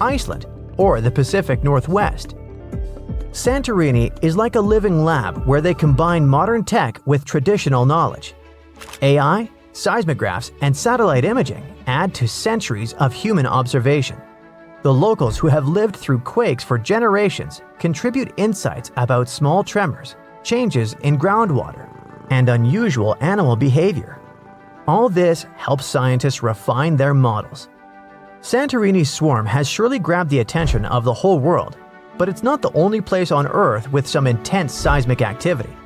Iceland, or the Pacific Northwest. Santorini is like a living lab where they combine modern tech with traditional knowledge. AI, seismographs, and satellite imaging add to centuries of human observation. The locals who have lived through quakes for generations contribute insights about small tremors, changes in groundwater, and unusual animal behavior. All this helps scientists refine their models. Santorini's swarm has surely grabbed the attention of the whole world, but it's not the only place on Earth with some intense seismic activity.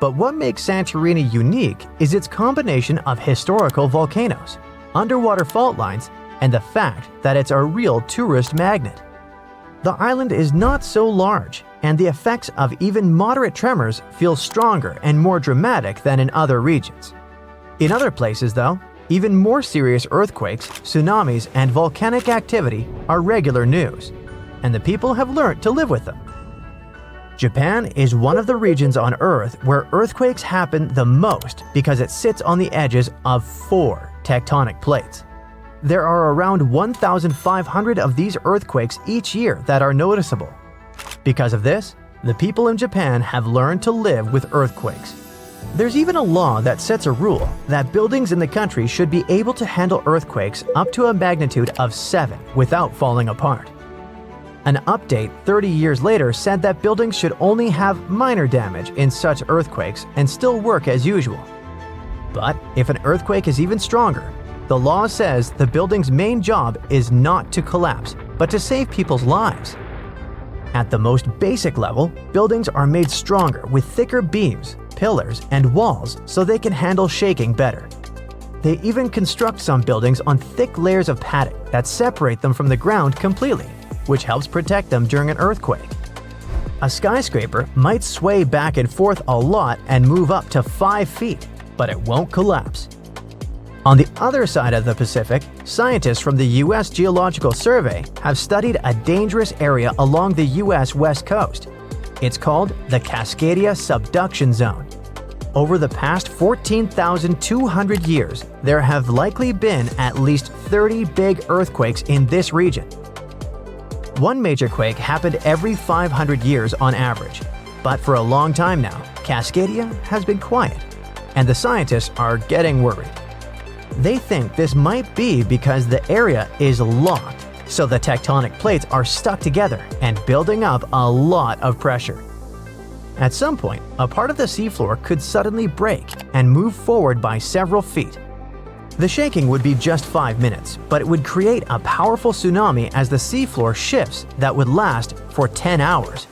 But what makes Santorini unique is its combination of historical volcanoes, underwater fault lines, and the fact that it's a real tourist magnet. The island is not so large, and the effects of even moderate tremors feel stronger and more dramatic than in other regions. In other places, though, even more serious earthquakes, tsunamis, and volcanic activity are regular news, and the people have learned to live with them. Japan is one of the regions on Earth where earthquakes happen the most because it sits on the edges of 4 tectonic plates. There are around 1,500 of these earthquakes each year that are noticeable. Because of this, the people in Japan have learned to live with earthquakes. There's even a law that sets a rule that buildings in the country should be able to handle earthquakes up to a magnitude of 7 without falling apart. An update 30 years later said that buildings should only have minor damage in such earthquakes and still work as usual. But if an earthquake is even stronger, the law says the building's main job is not to collapse, but to save people's lives. At the most basic level, buildings are made stronger with thicker beams, pillars, and walls so they can handle shaking better. They even construct some buildings on thick layers of padding that separate them from the ground completely, which helps protect them during an earthquake. A skyscraper might sway back and forth a lot and move up to 5 feet, but it won't collapse. On the other side of the Pacific, scientists from the U.S. Geological Survey have studied a dangerous area along the U.S. West Coast. It's called the Cascadia Subduction Zone. Over the past 14,200 years, there have likely been at least 30 big earthquakes in this region. One major quake happened every 500 years on average, but for a long time now, Cascadia has been quiet, and the scientists are getting worried. They think this might be because the area is locked, so the tectonic plates are stuck together and building up a lot of pressure. At some point, a part of the seafloor could suddenly break and move forward by several feet. The shaking would be just 5 minutes, but it would create a powerful tsunami as the seafloor shifts that would last for 10 hours.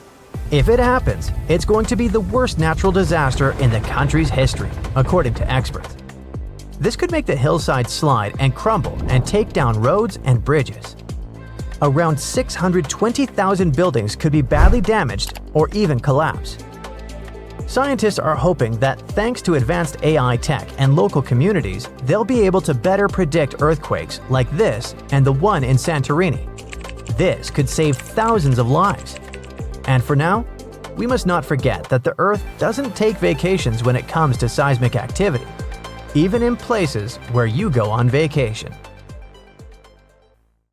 If it happens, it's going to be the worst natural disaster in the country's history, according to experts. This could make the hillside slide and crumble and take down roads and bridges. Around 620,000 buildings could be badly damaged or even collapse. Scientists are hoping that thanks to advanced AI tech and local communities, they'll be able to better predict earthquakes like this and the one in Santorini. This could save thousands of lives. And for now, we must not forget that the Earth doesn't take vacations when it comes to seismic activity, even in places where you go on vacation.